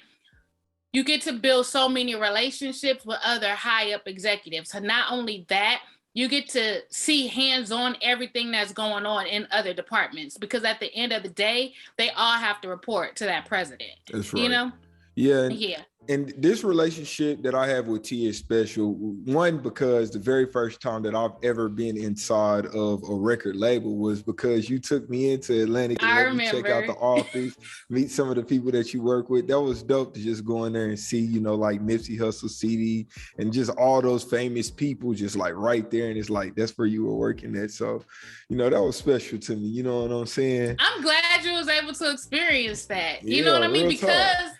you get to build so many relationships with other high up executives. So not only that, you get to see hands-on everything that's going on in other departments, because at the end of the day, they all have to report to that president. That's right. You know? Yeah. Yeah. And this relationship that I have with T is special. One, because the very first time that I've ever been inside of a record label was because you took me into Atlantic and let me check out the office, meet some of the people that you work with. That was dope to just go in there and see, you know, like Nipsey Hussle, CD, and just all those famous people just like right there. And it's like, that's where you were working at. So, you know, that was special to me. You know what I'm saying? I'm glad you was able to experience that. You know what I mean? Because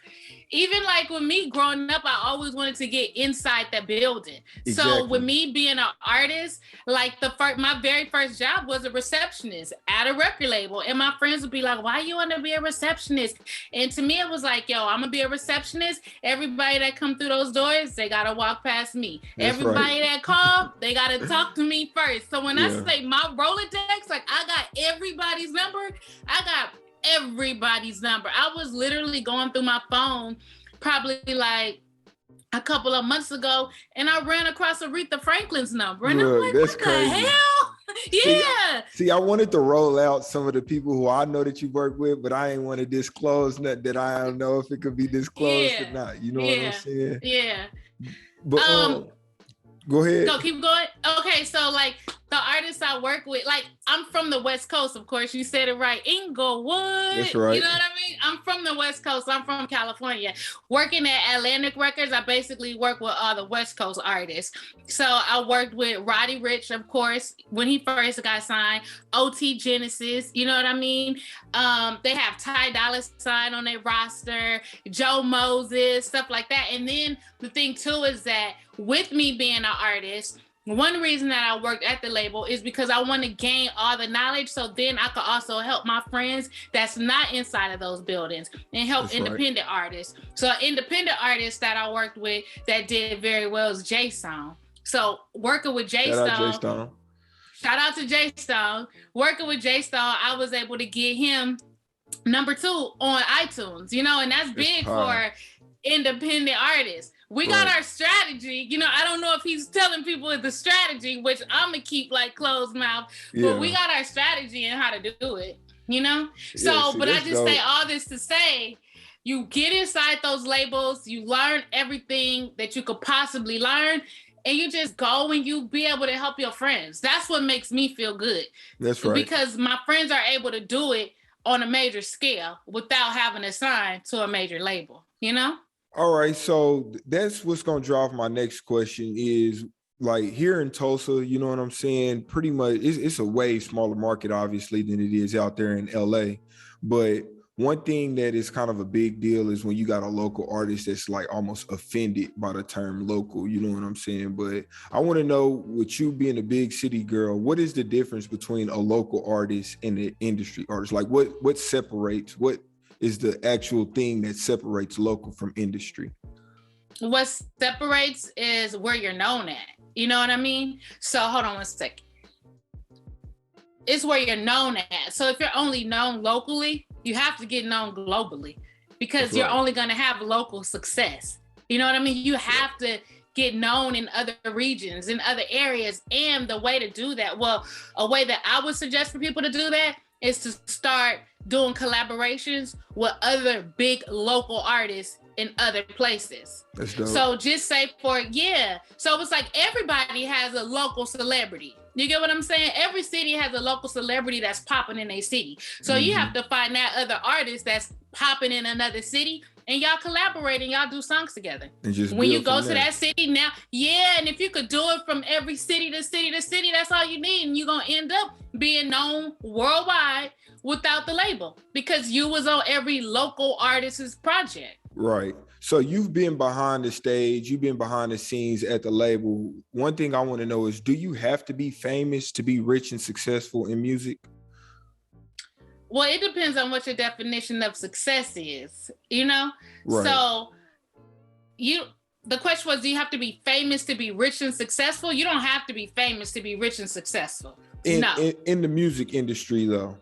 even like with me growing up, I always wanted to get inside the building. Exactly. So with me being an artist, like my very first job was a receptionist at a record label. And my friends would be like, why you want to be a receptionist? And to me, it was like, yo, I'm going to be a receptionist. Everybody that come through those doors, they got to walk past me. That's everybody that call, they got to talk to me first. So when I say my Rolodex, like I got everybody's number. I got everybody's number. I was literally going through my phone probably like a couple of months ago, and I ran across Aretha Franklin's number, and I'm like, what the hell? Yeah. See, I wanted to roll out some of the people who I know that you work with, but I ain't want to disclose nothing that I don't know if it could be disclosed or not. You know what I'm saying? Yeah. But go ahead. No, keep going. Okay, so like the artists I work with, like I'm from the West Coast, of course. You said it right. Inglewood. That's right. You know what I mean? I'm from the West Coast. I'm from California. Working at Atlantic Records, I basically work with all the West Coast artists. So I worked with Roddy Ricch, of course, when he first got signed, OT Genesis, you know what I mean? They have Ty Dolla $ign on their roster, Joe Moses, stuff like that. And then the thing too is that with me being an artist, one reason that I worked at the label is because I want to gain all the knowledge, so then I could also help my friends that's not inside of those buildings and help independent artists. So an independent artist that I worked with that did very well is Jay Stone. So working with Jay Stone. Shout out to Jay Stone. Working with Jay Stone, I was able to get him number 2 on iTunes, you know, and that's big for independent artists. We got our strategy. You know, I don't know if he's telling people the strategy, which I'm going to keep like closed mouth, but we got our strategy and how to do it, you know? So, but I just say all this to say, you get inside those labels, you learn everything that you could possibly learn, and you just go and you be able to help your friends. That's what makes me feel good. That's right. Because my friends are able to do it on a major scale without having to sign to a major label, you know? All right, so that's what's going to drive my next question is, like, here in Tulsa, you know what I'm saying? Pretty much, it's a way smaller market, obviously, than it is out there in LA. But one thing that is kind of a big deal is when you got a local artist that's like almost offended by the term local, you know what I'm saying? But I want to know, with you being a big city girl, what is the difference between a local artist and an industry artist? Like, what separates, what is the actual thing that separates local from industry? What separates is where you're known at. You know what I mean? So hold on one second. It's where you're known at. So if you're only known locally, you have to get known globally, because you're only going to have local success. You know what I mean? You have to get known in other regions, in other areas. And the way to do that, well, a way that I would suggest for people to do that is to start doing collaborations with other big local artists in other places. That's dope. So just say so it's like everybody has a local celebrity. You get what I'm saying? Every city has a local celebrity that's popping in a city. So you have to find that other artist that's popping in another city, and y'all collaborate and y'all do songs together. And just when you go to that city now, and if you could do it from every city to city to city, that's all you need. And you're going to end up being known worldwide without the label because you was on every local artist's project. Right. So you've been behind the stage, you've been behind the scenes at the label. One thing I want to know is, do you have to be famous to be rich and successful in music? Well, it depends on what your definition of success is, you know? Right. So the question was, do you have to be famous to be rich and successful? You don't have to be famous to be rich and successful. No. In the music industry, though.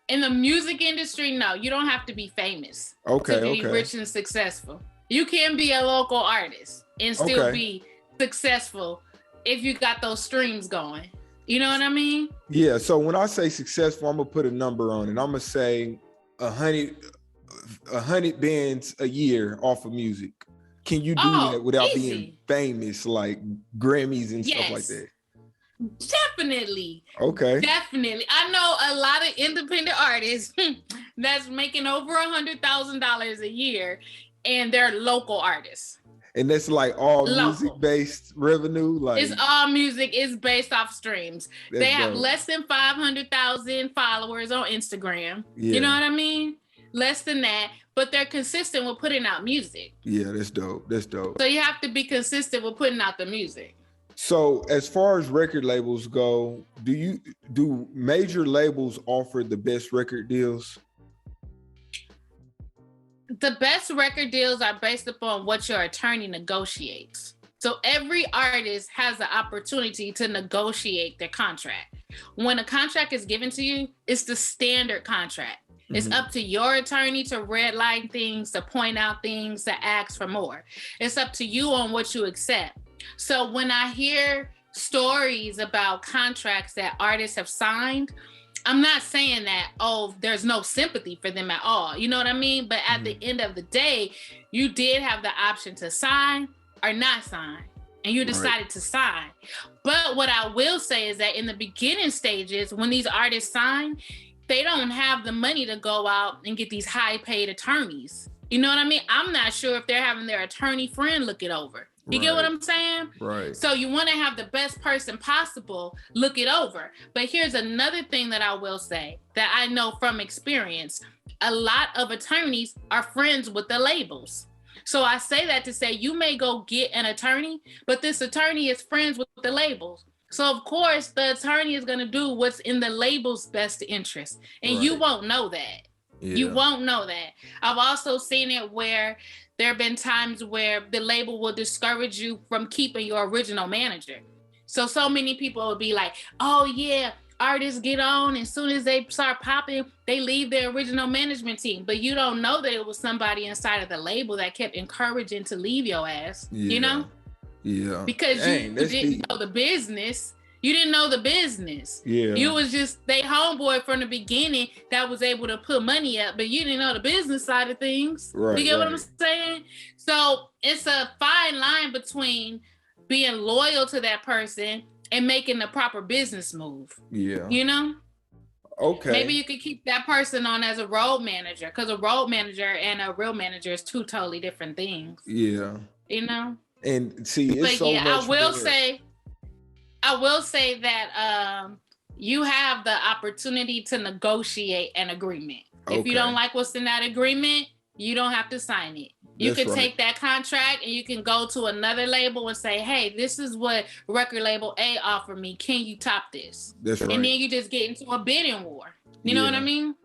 In the music industry, no, you don't have to be famous to be rich and successful. You can be a local artist and still be successful if you got those streams going. You know what I mean? Yeah. So when I say successful, I'm gonna put a number on it. I'm gonna say 100 bands a year off of music. Can you do that without being famous, like Grammys and stuff like that? Definitely. Okay. Definitely. I know a lot of independent artists that's making over $100,000 a year, and they're local artists. And that's like all music-based revenue? Like, it's all music. It's based off streams. They have less than 500,000 followers on Instagram. Yeah. You know what I mean? Less than that. But they're consistent with putting out music. Yeah, that's dope. That's dope. So you have to be consistent with putting out the music. So as far as record labels go, do major labels offer the best record deals? The best record deals are based upon what your attorney negotiates. So every artist has the opportunity to negotiate their contract. When a contract is given to you, it's the standard contract. It's up to your attorney to redline things, to point out things, to ask for more. It's up to you on what you accept. So when I hear stories about contracts that artists have signed, I'm not saying that, there's no sympathy for them at all. You know what I mean? But at the end of the day, you did have the option to sign or not sign, and you decided to sign. But what I will say is that in the beginning stages, when these artists sign, they don't have the money to go out and get these high paid attorneys. You know what I mean? I'm not sure if they're having their attorney friend look it over. You get what I'm saying? Right. So you want to have the best person possible look it over. But here's another thing that I will say that I know from experience. A lot of attorneys are friends with the labels. So I say that to say you may go get an attorney, but this attorney is friends with the labels. So of course the attorney is going to do what's in the label's best interest. And you won't know that. Yeah. You won't know that. I've also seen it where there have been times where the label will discourage you from keeping your original manager. So many people will be like, oh yeah, artists get on, as soon as they start popping, they leave their original management team. But you don't know that it was somebody inside of the label that kept encouraging to leave your ass, you know? Yeah. Because you didn't know the business. You didn't know the business. Yeah. You was just they homeboy from the beginning that was able to put money up, but you didn't know the business side of things. Right. You get what I'm saying? So it's a fine line between being loyal to that person and making the proper business move. Yeah. You know? Okay. Maybe you could keep that person on as a road manager, because a road manager and a real manager is two totally different things. Yeah. You know? And see, it's but so yeah, much I will say that you have the opportunity to negotiate an agreement. If you don't like what's in that agreement, you don't have to sign it. You can take that contract and you can go to another label and say, hey, this is what record label A offered me. Can you top this? That's right. And then you just get into a bidding war. You know what I mean?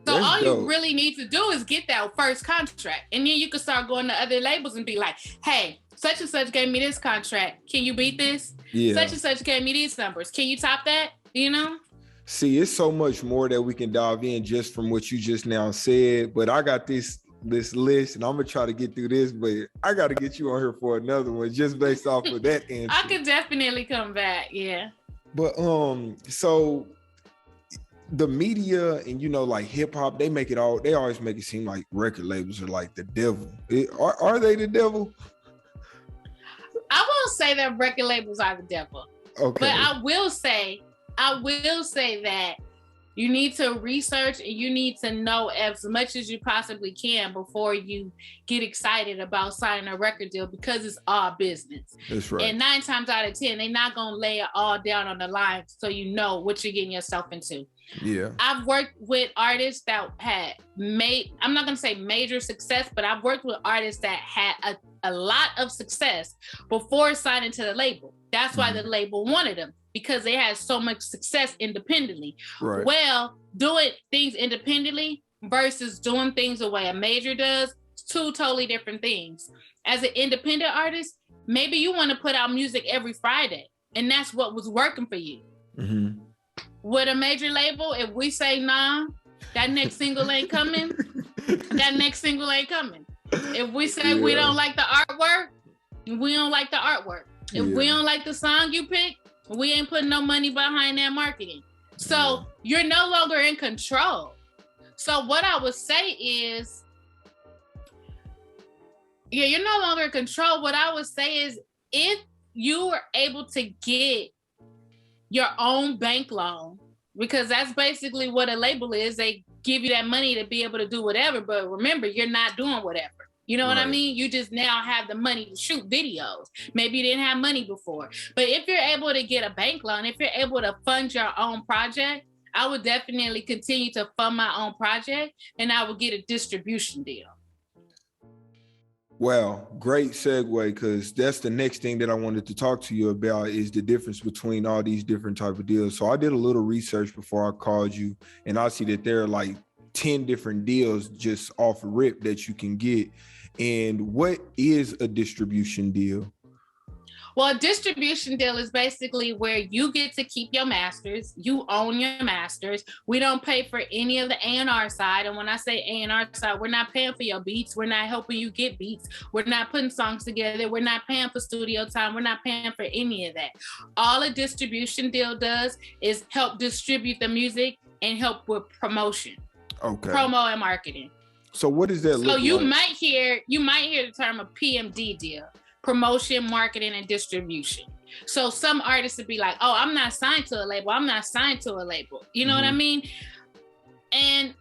So all you really need to do is get that first contract. And then you can start going to other labels and be like, hey, such and such gave me this contract. Can you beat this? Yeah. Such and such gave me these numbers. Can you top that? You know? See, it's so much more that we can dive in just from what you just now said. But I got this list and I'm gonna try to get through this, but I got to get you on here for another one just based off of that answer. I could definitely come back. Yeah. But so the media and like hip hop, they always make it seem like record labels are like the devil. Are they the devil? I won't say that record labels are the devil. Okay. But I will say that you need to research and you need to know as much as you possibly can before you get excited about signing a record deal, because it's all business. That's right. And 9 times out of 10, they're not going to lay it all down on the line so you know what you're getting yourself into. Yeah. I've worked with artists that had I'm not going to say major success, but I've worked with artists that had a lot of success before signing to the label. That's why the label wanted them, because they had so much success independently. Right. Well, doing things independently versus doing things the way a major does, it's 2 totally different things. As an independent artist, maybe you want to put out music every Friday, and that's what was working for you. Mm-hmm. With a major label, if we say, nah, that next single ain't coming, that next single ain't coming. If we say we don't like the artwork, we don't like the artwork. If we don't like the song you pick, we ain't putting no money behind that marketing. So you're no longer in control. So what I would say is, you're no longer in control. What I would say is, if you were able to get your own bank loan, because that's basically what a label is. They give you that money to be able to do whatever. But remember, you're not doing whatever. You know what I mean? You just now have the money to shoot videos. Maybe you didn't have money before. But if you're able to get a bank loan, if you're able to fund your own project, I would definitely continue to fund my own project, and I would get a distribution deal. Wow, great segue, because that's the next thing that I wanted to talk to you about, is the difference between all these different type of deals. So I did a little research before I called you, and I see that there are like 10 different deals just off rip that you can get. And what is a distribution deal? Well, a distribution deal is basically where you get to keep your masters. You own your masters. We don't pay for any of the A&R side. And when I say A&R side, we're not paying for your beats. We're not helping you get beats. We're not putting songs together. We're not paying for studio time. We're not paying for any of that. All a distribution deal does is help distribute the music and help with promotion. Okay. Promo and marketing. So what does that look like? So you might hear the term a PMD deal. Promotion, marketing, and distribution. So some artists would be like, oh, I'm not signed to a label. I'm not signed to a label. You know what I mean? And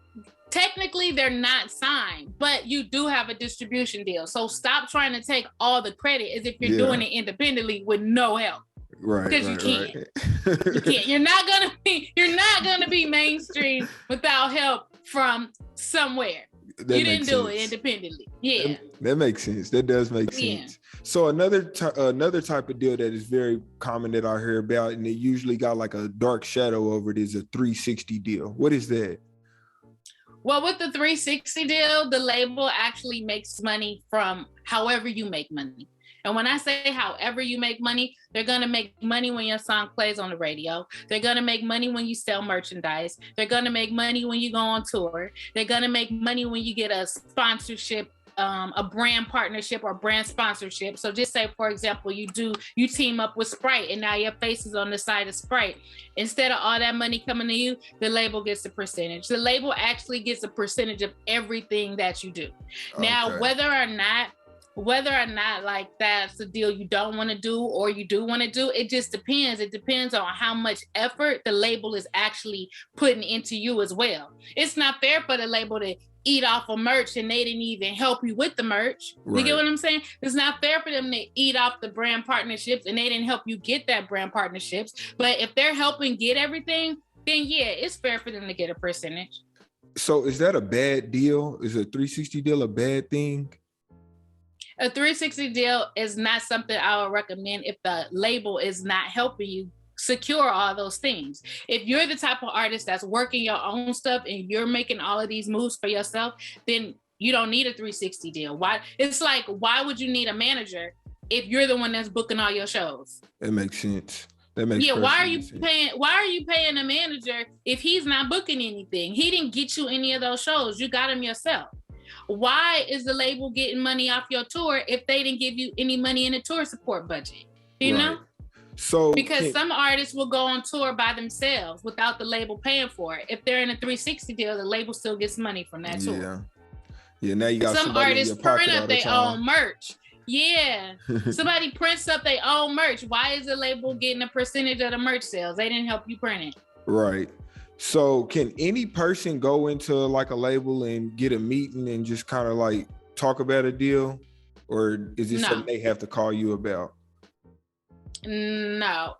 technically they're not signed, but you do have a distribution deal. So stop trying to take all the credit as if you're doing it independently with no help. Right. Because you can't. You can't. You're not gonna be mainstream without help from somewhere. You didn't do it independently. Yeah. That makes sense. That does make sense. Yeah. So another type of deal that is very common that I hear about, and it usually got like a dark shadow over it, is a 360 deal. What is that? Well, with the 360 deal, the label actually makes money from however you make money. And when I say however you make money, they're going to make money when your song plays on the radio. They're going to make money when you sell merchandise. They're going to make money when you go on tour. They're going to make money when you get a sponsorship, a brand partnership or brand sponsorship. So just say, for example, you team up with Sprite and now your face is on the side of Sprite. Instead of all that money coming to you, the label gets a percentage. The label actually gets a percentage of everything that you do. Okay. Now, whether or not like that's the deal you don't want to do or you do want to do, it just depends. It depends on how much effort the label is actually putting into you as well. It's not fair for the label to eat off of merch and they didn't even help you with the merch. Right. You get what I'm saying? It's not fair for them to eat off the brand partnerships and they didn't help you get that brand partnerships. But if they're helping get everything, then yeah, it's fair for them to get a percentage. So is that a bad deal? Is a 360 deal a bad thing? A 360 deal is not something I would recommend if the label is not helping you secure all those things. If you're the type of artist that's working your own stuff and you're making all of these moves for yourself, then you don't need a 360 deal. Why? It's like, why would you need a manager if you're the one that's booking all your shows? That makes sense. That makes sense. Why are you paying a manager if he's not booking anything? He didn't get you any of those shows. You got them yourself. Why is the label getting money off your tour if they didn't give you any money in the tour support budget? You know? So because some artists will go on tour by themselves without the label paying for it. If they're in a 360 deal, the label still gets money from that tour. Yeah, now you got some artists print up their own merch Yeah. Somebody prints up their own merch. Why is the label getting a percentage of the merch sales? They didn't help you print it. Right. So can any person go into like a label and get a meeting and just kind of like talk about a deal? Or is it something they have to call you about? No.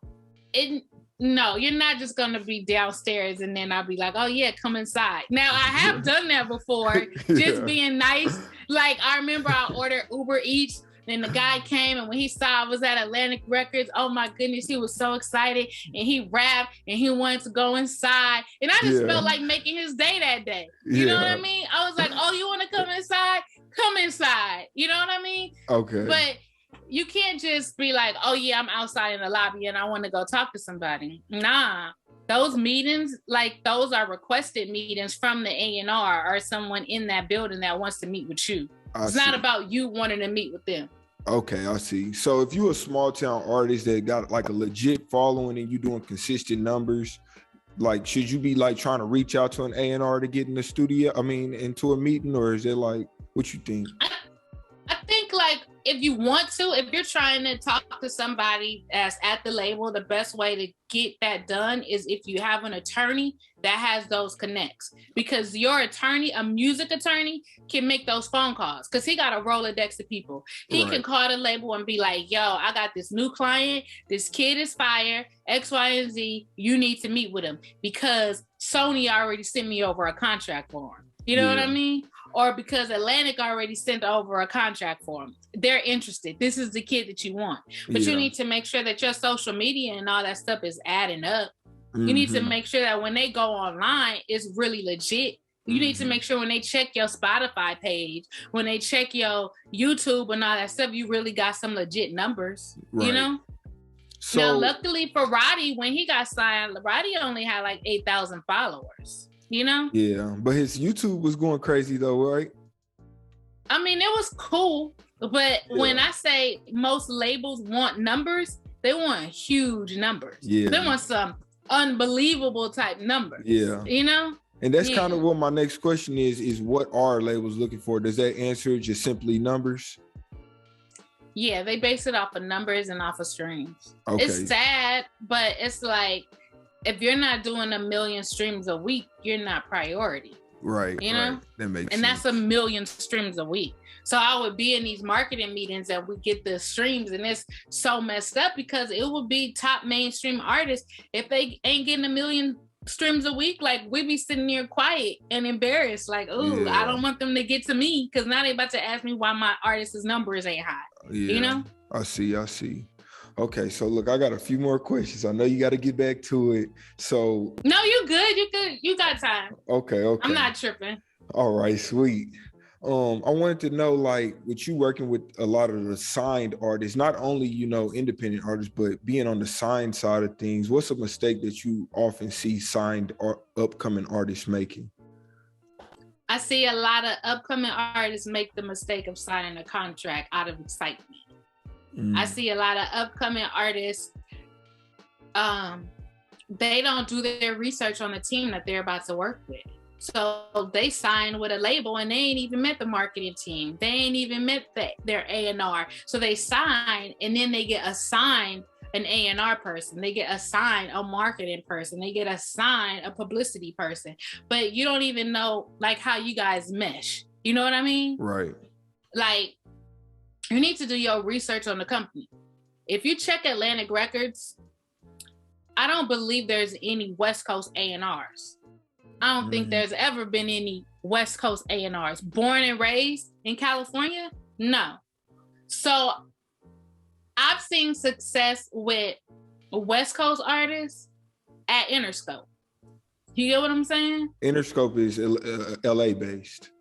No, you're not just going to be downstairs and then I'll be like, oh yeah, come inside. Now I have done that before, just being nice. Like I remember I ordered Uber Eats and the guy came, and when he saw I was at Atlantic Records, oh my goodness, he was so excited and he rapped and he wanted to go inside. And I just felt like making his day that day. You know what I mean? I was like, oh, you want to come inside? Come inside. You know what I mean? Okay. But you can't just be like, oh yeah, I'm outside in the lobby and I want to go talk to somebody. Nah, those meetings, like those are requested meetings from the A&R or someone in that building that wants to meet with you. It's not about you wanting to meet with them. Okay, I see. So if you're a small town artist that got like a legit following and you doing consistent numbers, like should you be like trying to reach out to an A&R to get in the studio? I mean, into a meeting, or is it like, what you think? I think like if you want to, if you're trying to talk to somebody that's at the label, the best way to get that done is if you have an attorney that has those connects, because your attorney, a music attorney, can make those phone calls because he got a Rolodex of people. He can call the label and be like, yo, I got this new client. This kid is fire, X, Y, and Z. You need to meet with him because Sony already sent me over a contract for him. You know what I mean? Or because Atlantic already sent over a contract for him. They're interested. This is the kid that you want. But you need to make sure that your social media and all that stuff is adding up. Mm-hmm. You need to make sure that when they go online, it's really legit. You need to make sure when they check your Spotify page, when they check your YouTube and all that stuff, you really got some legit numbers, you know? So, now, luckily for Roddy, when he got signed, Roddy only had like 8,000 followers. You know? Yeah, but his YouTube was going crazy though, right? I mean, it was cool, but when I say most labels want numbers, they want huge numbers. Yeah. They want some unbelievable type numbers. Yeah. You know? And that's kind of what my next question is what are labels looking for? Does that answer just simply numbers? Yeah, they base it off of numbers and off of streams. Okay. It's sad, but it's like, if you're not doing 1 million streams a week, you're not priority. Right. You know? Right. That makes sense. That's 1 million streams a week. So I would be in these marketing meetings and we get the streams, and it's so messed up because it would be top mainstream artists. If they ain't getting 1 million streams a week, like we be sitting here quiet and embarrassed. Like, ooh, I don't want them to get to me because now they about to ask me why my artist's numbers ain't high. Yeah. You know? I see. Okay, so look, I got a few more questions. I know you got to get back to it. So no, you good. You got time. Okay. I'm not tripping. All right, sweet. I wanted to know, like, with you working with a lot of the signed artists, not only, you know, independent artists, but being on the signed side of things, what's a mistake that you often see signed or upcoming artists making? I see a lot of upcoming artists make the mistake of signing a contract out of excitement. I see a lot of upcoming artists, they don't do their research on the team that they're about to work with. So they sign with a label and they ain't even met the marketing team. They ain't even met their A&R. So they sign and then they get assigned an A&R person. They get assigned a marketing person. They get assigned a publicity person. But you don't even know like how you guys mesh. You know what I mean? Right. Like, you need to do your research on the company. If you check Atlantic Records, I don't believe there's any West Coast A&Rs. I don't think there's ever been any West Coast A&Rs. Born and raised in California? No. So I've seen success with West Coast artists at Interscope. You get what I'm saying? Interscope is LA based.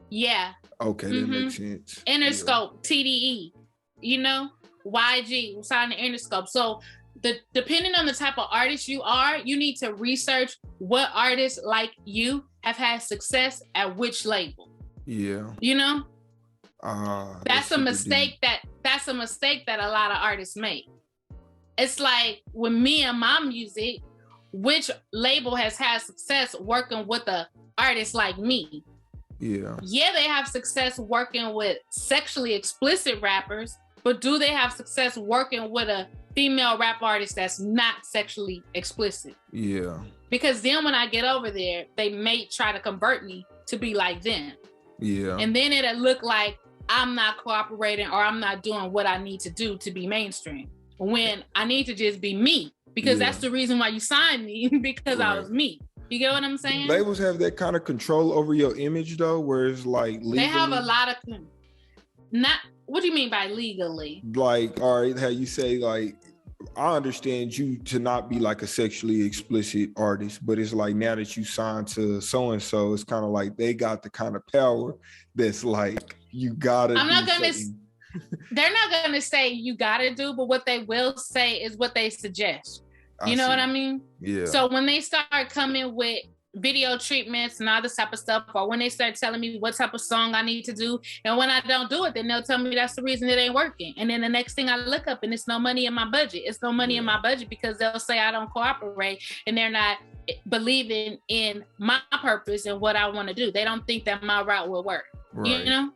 Yeah. Okay, that makes sense. Interscope, TDE, you know, YG, signed to Interscope. So depending on the type of artist you are, you need to research what artists like you have had success at which label. Yeah. You know? That's a mistake that's a mistake that a lot of artists make. It's like with me and my music, which label has had success working with an artist like me? Yeah. Yeah, they have success working with sexually explicit rappers, but do they have success working with a female rap artist that's not sexually explicit? Yeah. Because then when I get over there, they may try to convert me to be like them. Yeah. And then it'll look like I'm not cooperating or I'm not doing what I need to do to be mainstream, when I need to just be me, because that's the reason why you signed me, because I was me. You get what I'm saying? Labels have that kind of control over your image though, where it's like legally, they have a lot of what do you mean by legally? Like, all right, how you say, like, I understand you to not be like a sexually explicit artist, but it's like now that you signed to so and so, it's kind of like they got the kind of power that's like you gotta. I'm not gonna. They're not gonna say you gotta do, but what they will say is what they suggest. You know what I mean? Yeah. So when they start coming with video treatments and all this type of stuff, or when they start telling me what type of song I need to do, and when I don't do it, then they'll tell me that's the reason it ain't working. And then the next thing I look up and it's no money in my budget. It's no money in my budget because they'll say I don't cooperate and they're not believing in my purpose and what I want to do. They don't think that my route will work. Right. You know?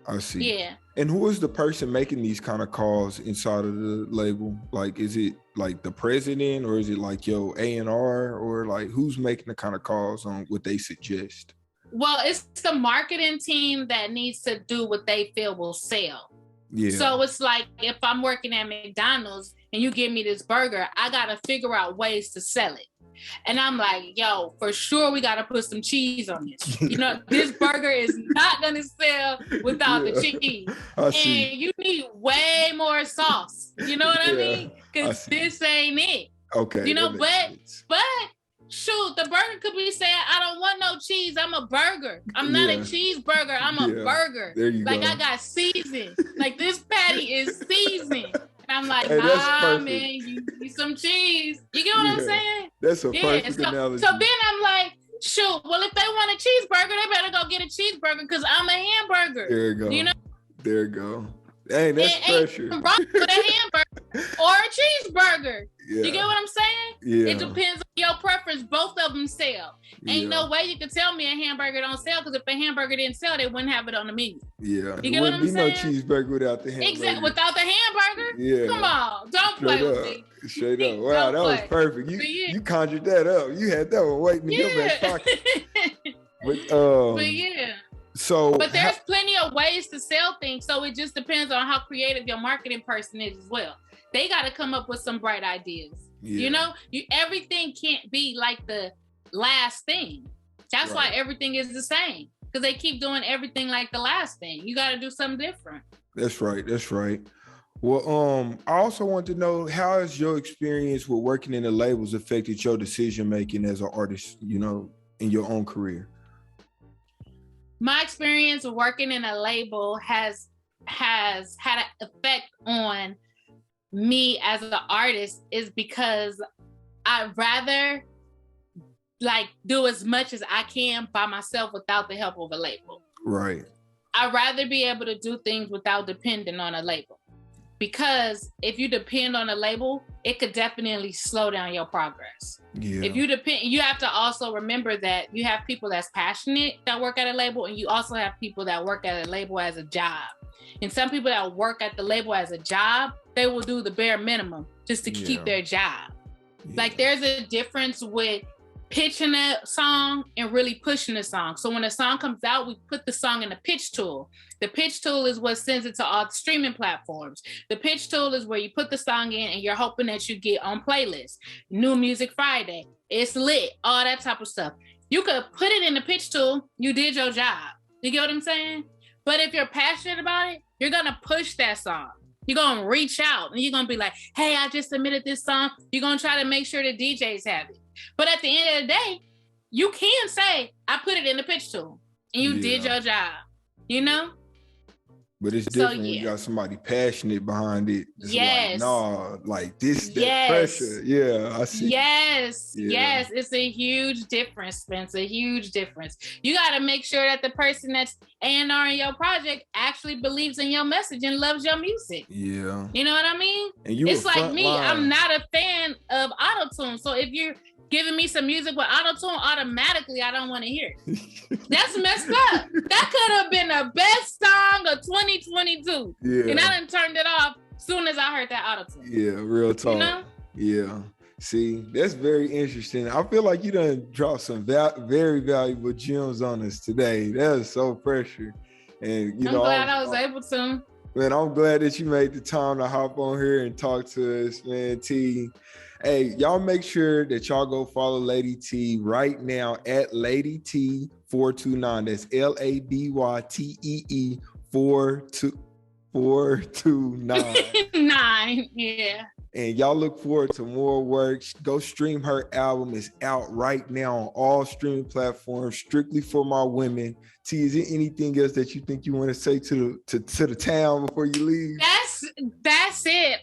I see. Yeah. And who is the person making these kind of calls inside of the label? Like, is it like the president, or is it like your A&R, or like who's making the kind of calls on what they suggest? Well, it's the marketing team that needs to do what they feel will sell. Yeah. So it's like if I'm working at McDonald's and you give me this burger, I got to figure out ways to sell it. And I'm like, yo, for sure we got to put some cheese on this. You know, this burger is not going to sell without the cheese. And you need way more sauce. You know what I mean? Because this ain't it. Okay. You know, but shoot, the burger could be saying, I don't want no cheese. I'm a burger. I'm not a cheeseburger. I'm a burger. There you go. I got seasoning. Like this patty is seasoned. And I'm like, man, you some cheese. You get what I'm saying? That's a perfect analogy. So then I'm like, shoot, well, if they want a cheeseburger, they better go get a cheeseburger because I'm a hamburger. There you go. You know? There you go. Hey, that's pressure. Wrong with a hamburger or a cheeseburger. Yeah. You get what I'm saying? Yeah. It depends on your preference. Both of them sell. Ain't no way you can tell me a hamburger don't sell, because if a hamburger didn't sell, they wouldn't have it on the menu. Yeah. You get what I'm saying? There wouldn't be no cheeseburger without the hamburger. Exactly. Without the hamburger? Yeah. Come on. Don't play with me. Straight up. Wow, that was perfect. You conjured that up. You had that one waiting in your back pocket. But yeah. But there's plenty of ways to sell things. So it just depends on how creative your marketing person is as well. They got to come up with some bright ideas. Yeah. You know, everything can't be like the last thing. That's why everything is the same, because they keep doing everything like the last thing. You got to do something different. That's right. That's right. Well, I also want to know, how has your experience with working in the labels affected your decision making as an artist, you know, in your own career? My experience of working in a label has had an effect on me as an artist, is because I'd rather like do as much as I can by myself without the help of a label. Right. I'd rather be able to do things without depending on a label, because if you depend on a label, it could definitely slow down your progress. Yeah. If you depend, you have to also remember that you have people that's passionate that work at a label, and you also have people that work at a label as a job. And some people that work at the label as a job, they will do the bare minimum just to keep their job. Yeah. Like there's a difference with pitching a song and really pushing a song. So when a song comes out, we put the song in the pitch tool. The pitch tool is what sends it to all the streaming platforms. The pitch tool is where you put the song in and you're hoping that you get on playlists. New Music Friday, it's lit, all that type of stuff. You could put it in the pitch tool, you did your job. You get what I'm saying? But if you're passionate about it, you're gonna push that song. You're gonna reach out and you're gonna be like, hey, I just submitted this song. You're gonna try to make sure the DJs have it. But at the end of the day, you can say, I put it in the pitch tool and you did your job, you know? But it's different when you got somebody passionate behind it. It's like, nah, like this, that pressure. Yeah, I see. Yes, it's a huge difference, Spencer, a huge difference. You got to make sure that the person that's A&R in your project actually believes in your message and loves your music. Yeah. You know what I mean? And it's like me, I'm not a fan of auto-tune. So if you're giving me some music with auto-tune, automatically I don't want to hear it. That's messed up. That could have been the best song of 2022. Yeah. And I done turned it off as soon as I heard that auto-tune. Yeah, real talk. You know? Yeah. See, that's very interesting. I feel like you done dropped some very valuable gems on us today. That is so precious. And I'm glad I was able to. Man, I'm glad that you made the time to hop on here and talk to us, man. T. Hey, y'all make sure that y'all go follow Lady T right now at Lady T 429. That's LADYTEE 429. 9, yeah. And y'all look forward to more work. Go stream her album. It's out right now on all streaming platforms, strictly for my women. T, is there anything else that you think you want to say to the town before you leave? That's it.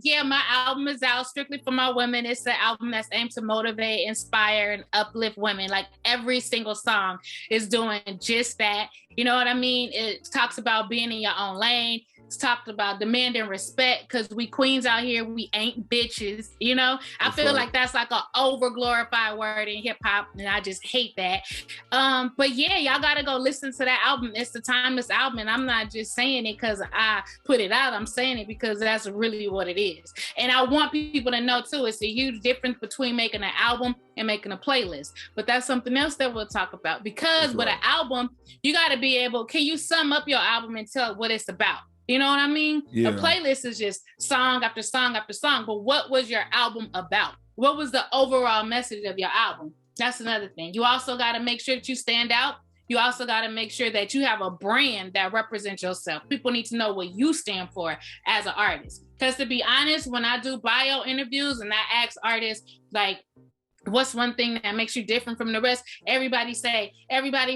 Yeah, my album is out strictly for my women. It's an album that's aimed to motivate, inspire, and uplift women. Like every single song is doing just that. You know what I mean? It talks about being in your own lane. It's talked about demanding respect because we queens out here, we ain't bitches, you know? I feel like that's like an over glorified word in hip hop, and I just hate that. But yeah, y'all gotta go listen to that album. It's the timeless album, and I'm not just saying it because I put it out. I'm saying it because that's really what it is. And I want people to know too, it's a huge difference between making an album and making a playlist. But that's something else that we'll talk about, because with an album, you gotta be able, can you sum up your album and tell what it's about? You know what I mean? Yeah. A playlist is just song after song after song. But what was your album about? What was the overall message of your album? That's another thing. You also got to make sure that you stand out. You also got to make sure that you have a brand that represents yourself. People need to know what you stand for as an artist. Because to be honest, when I do bio interviews and I ask artists, like, what's one thing that makes you different from the rest? Everybody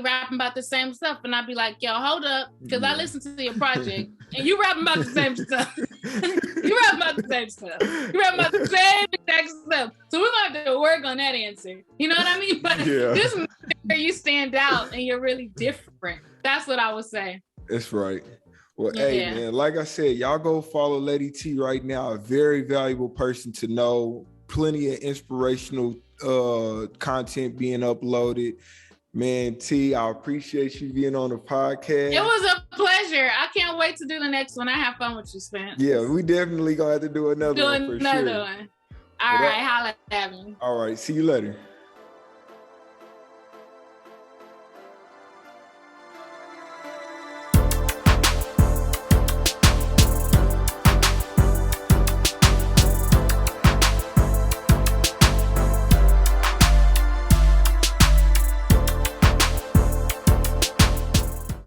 rapping about the same stuff. And I'd be like, yo, hold up. Because I listened to your project and you rapping about the same stuff. You rapping about the same stuff. You rapping about the same exact stuff. So we're going to have to work on that answer. You know what I mean? But this is where you stand out and you're really different. That's what I would say. That's right. Well, hey, man, like I said, y'all go follow Lady T right now. A very valuable person to know. Plenty of inspirational content being uploaded. Man, T, I appreciate you being on the podcast. It was a pleasure. I can't wait to do the next one. I have fun with you, Spence. Yeah, we definitely gonna have to do another one for sure. All right, holla at me. All right, see you later.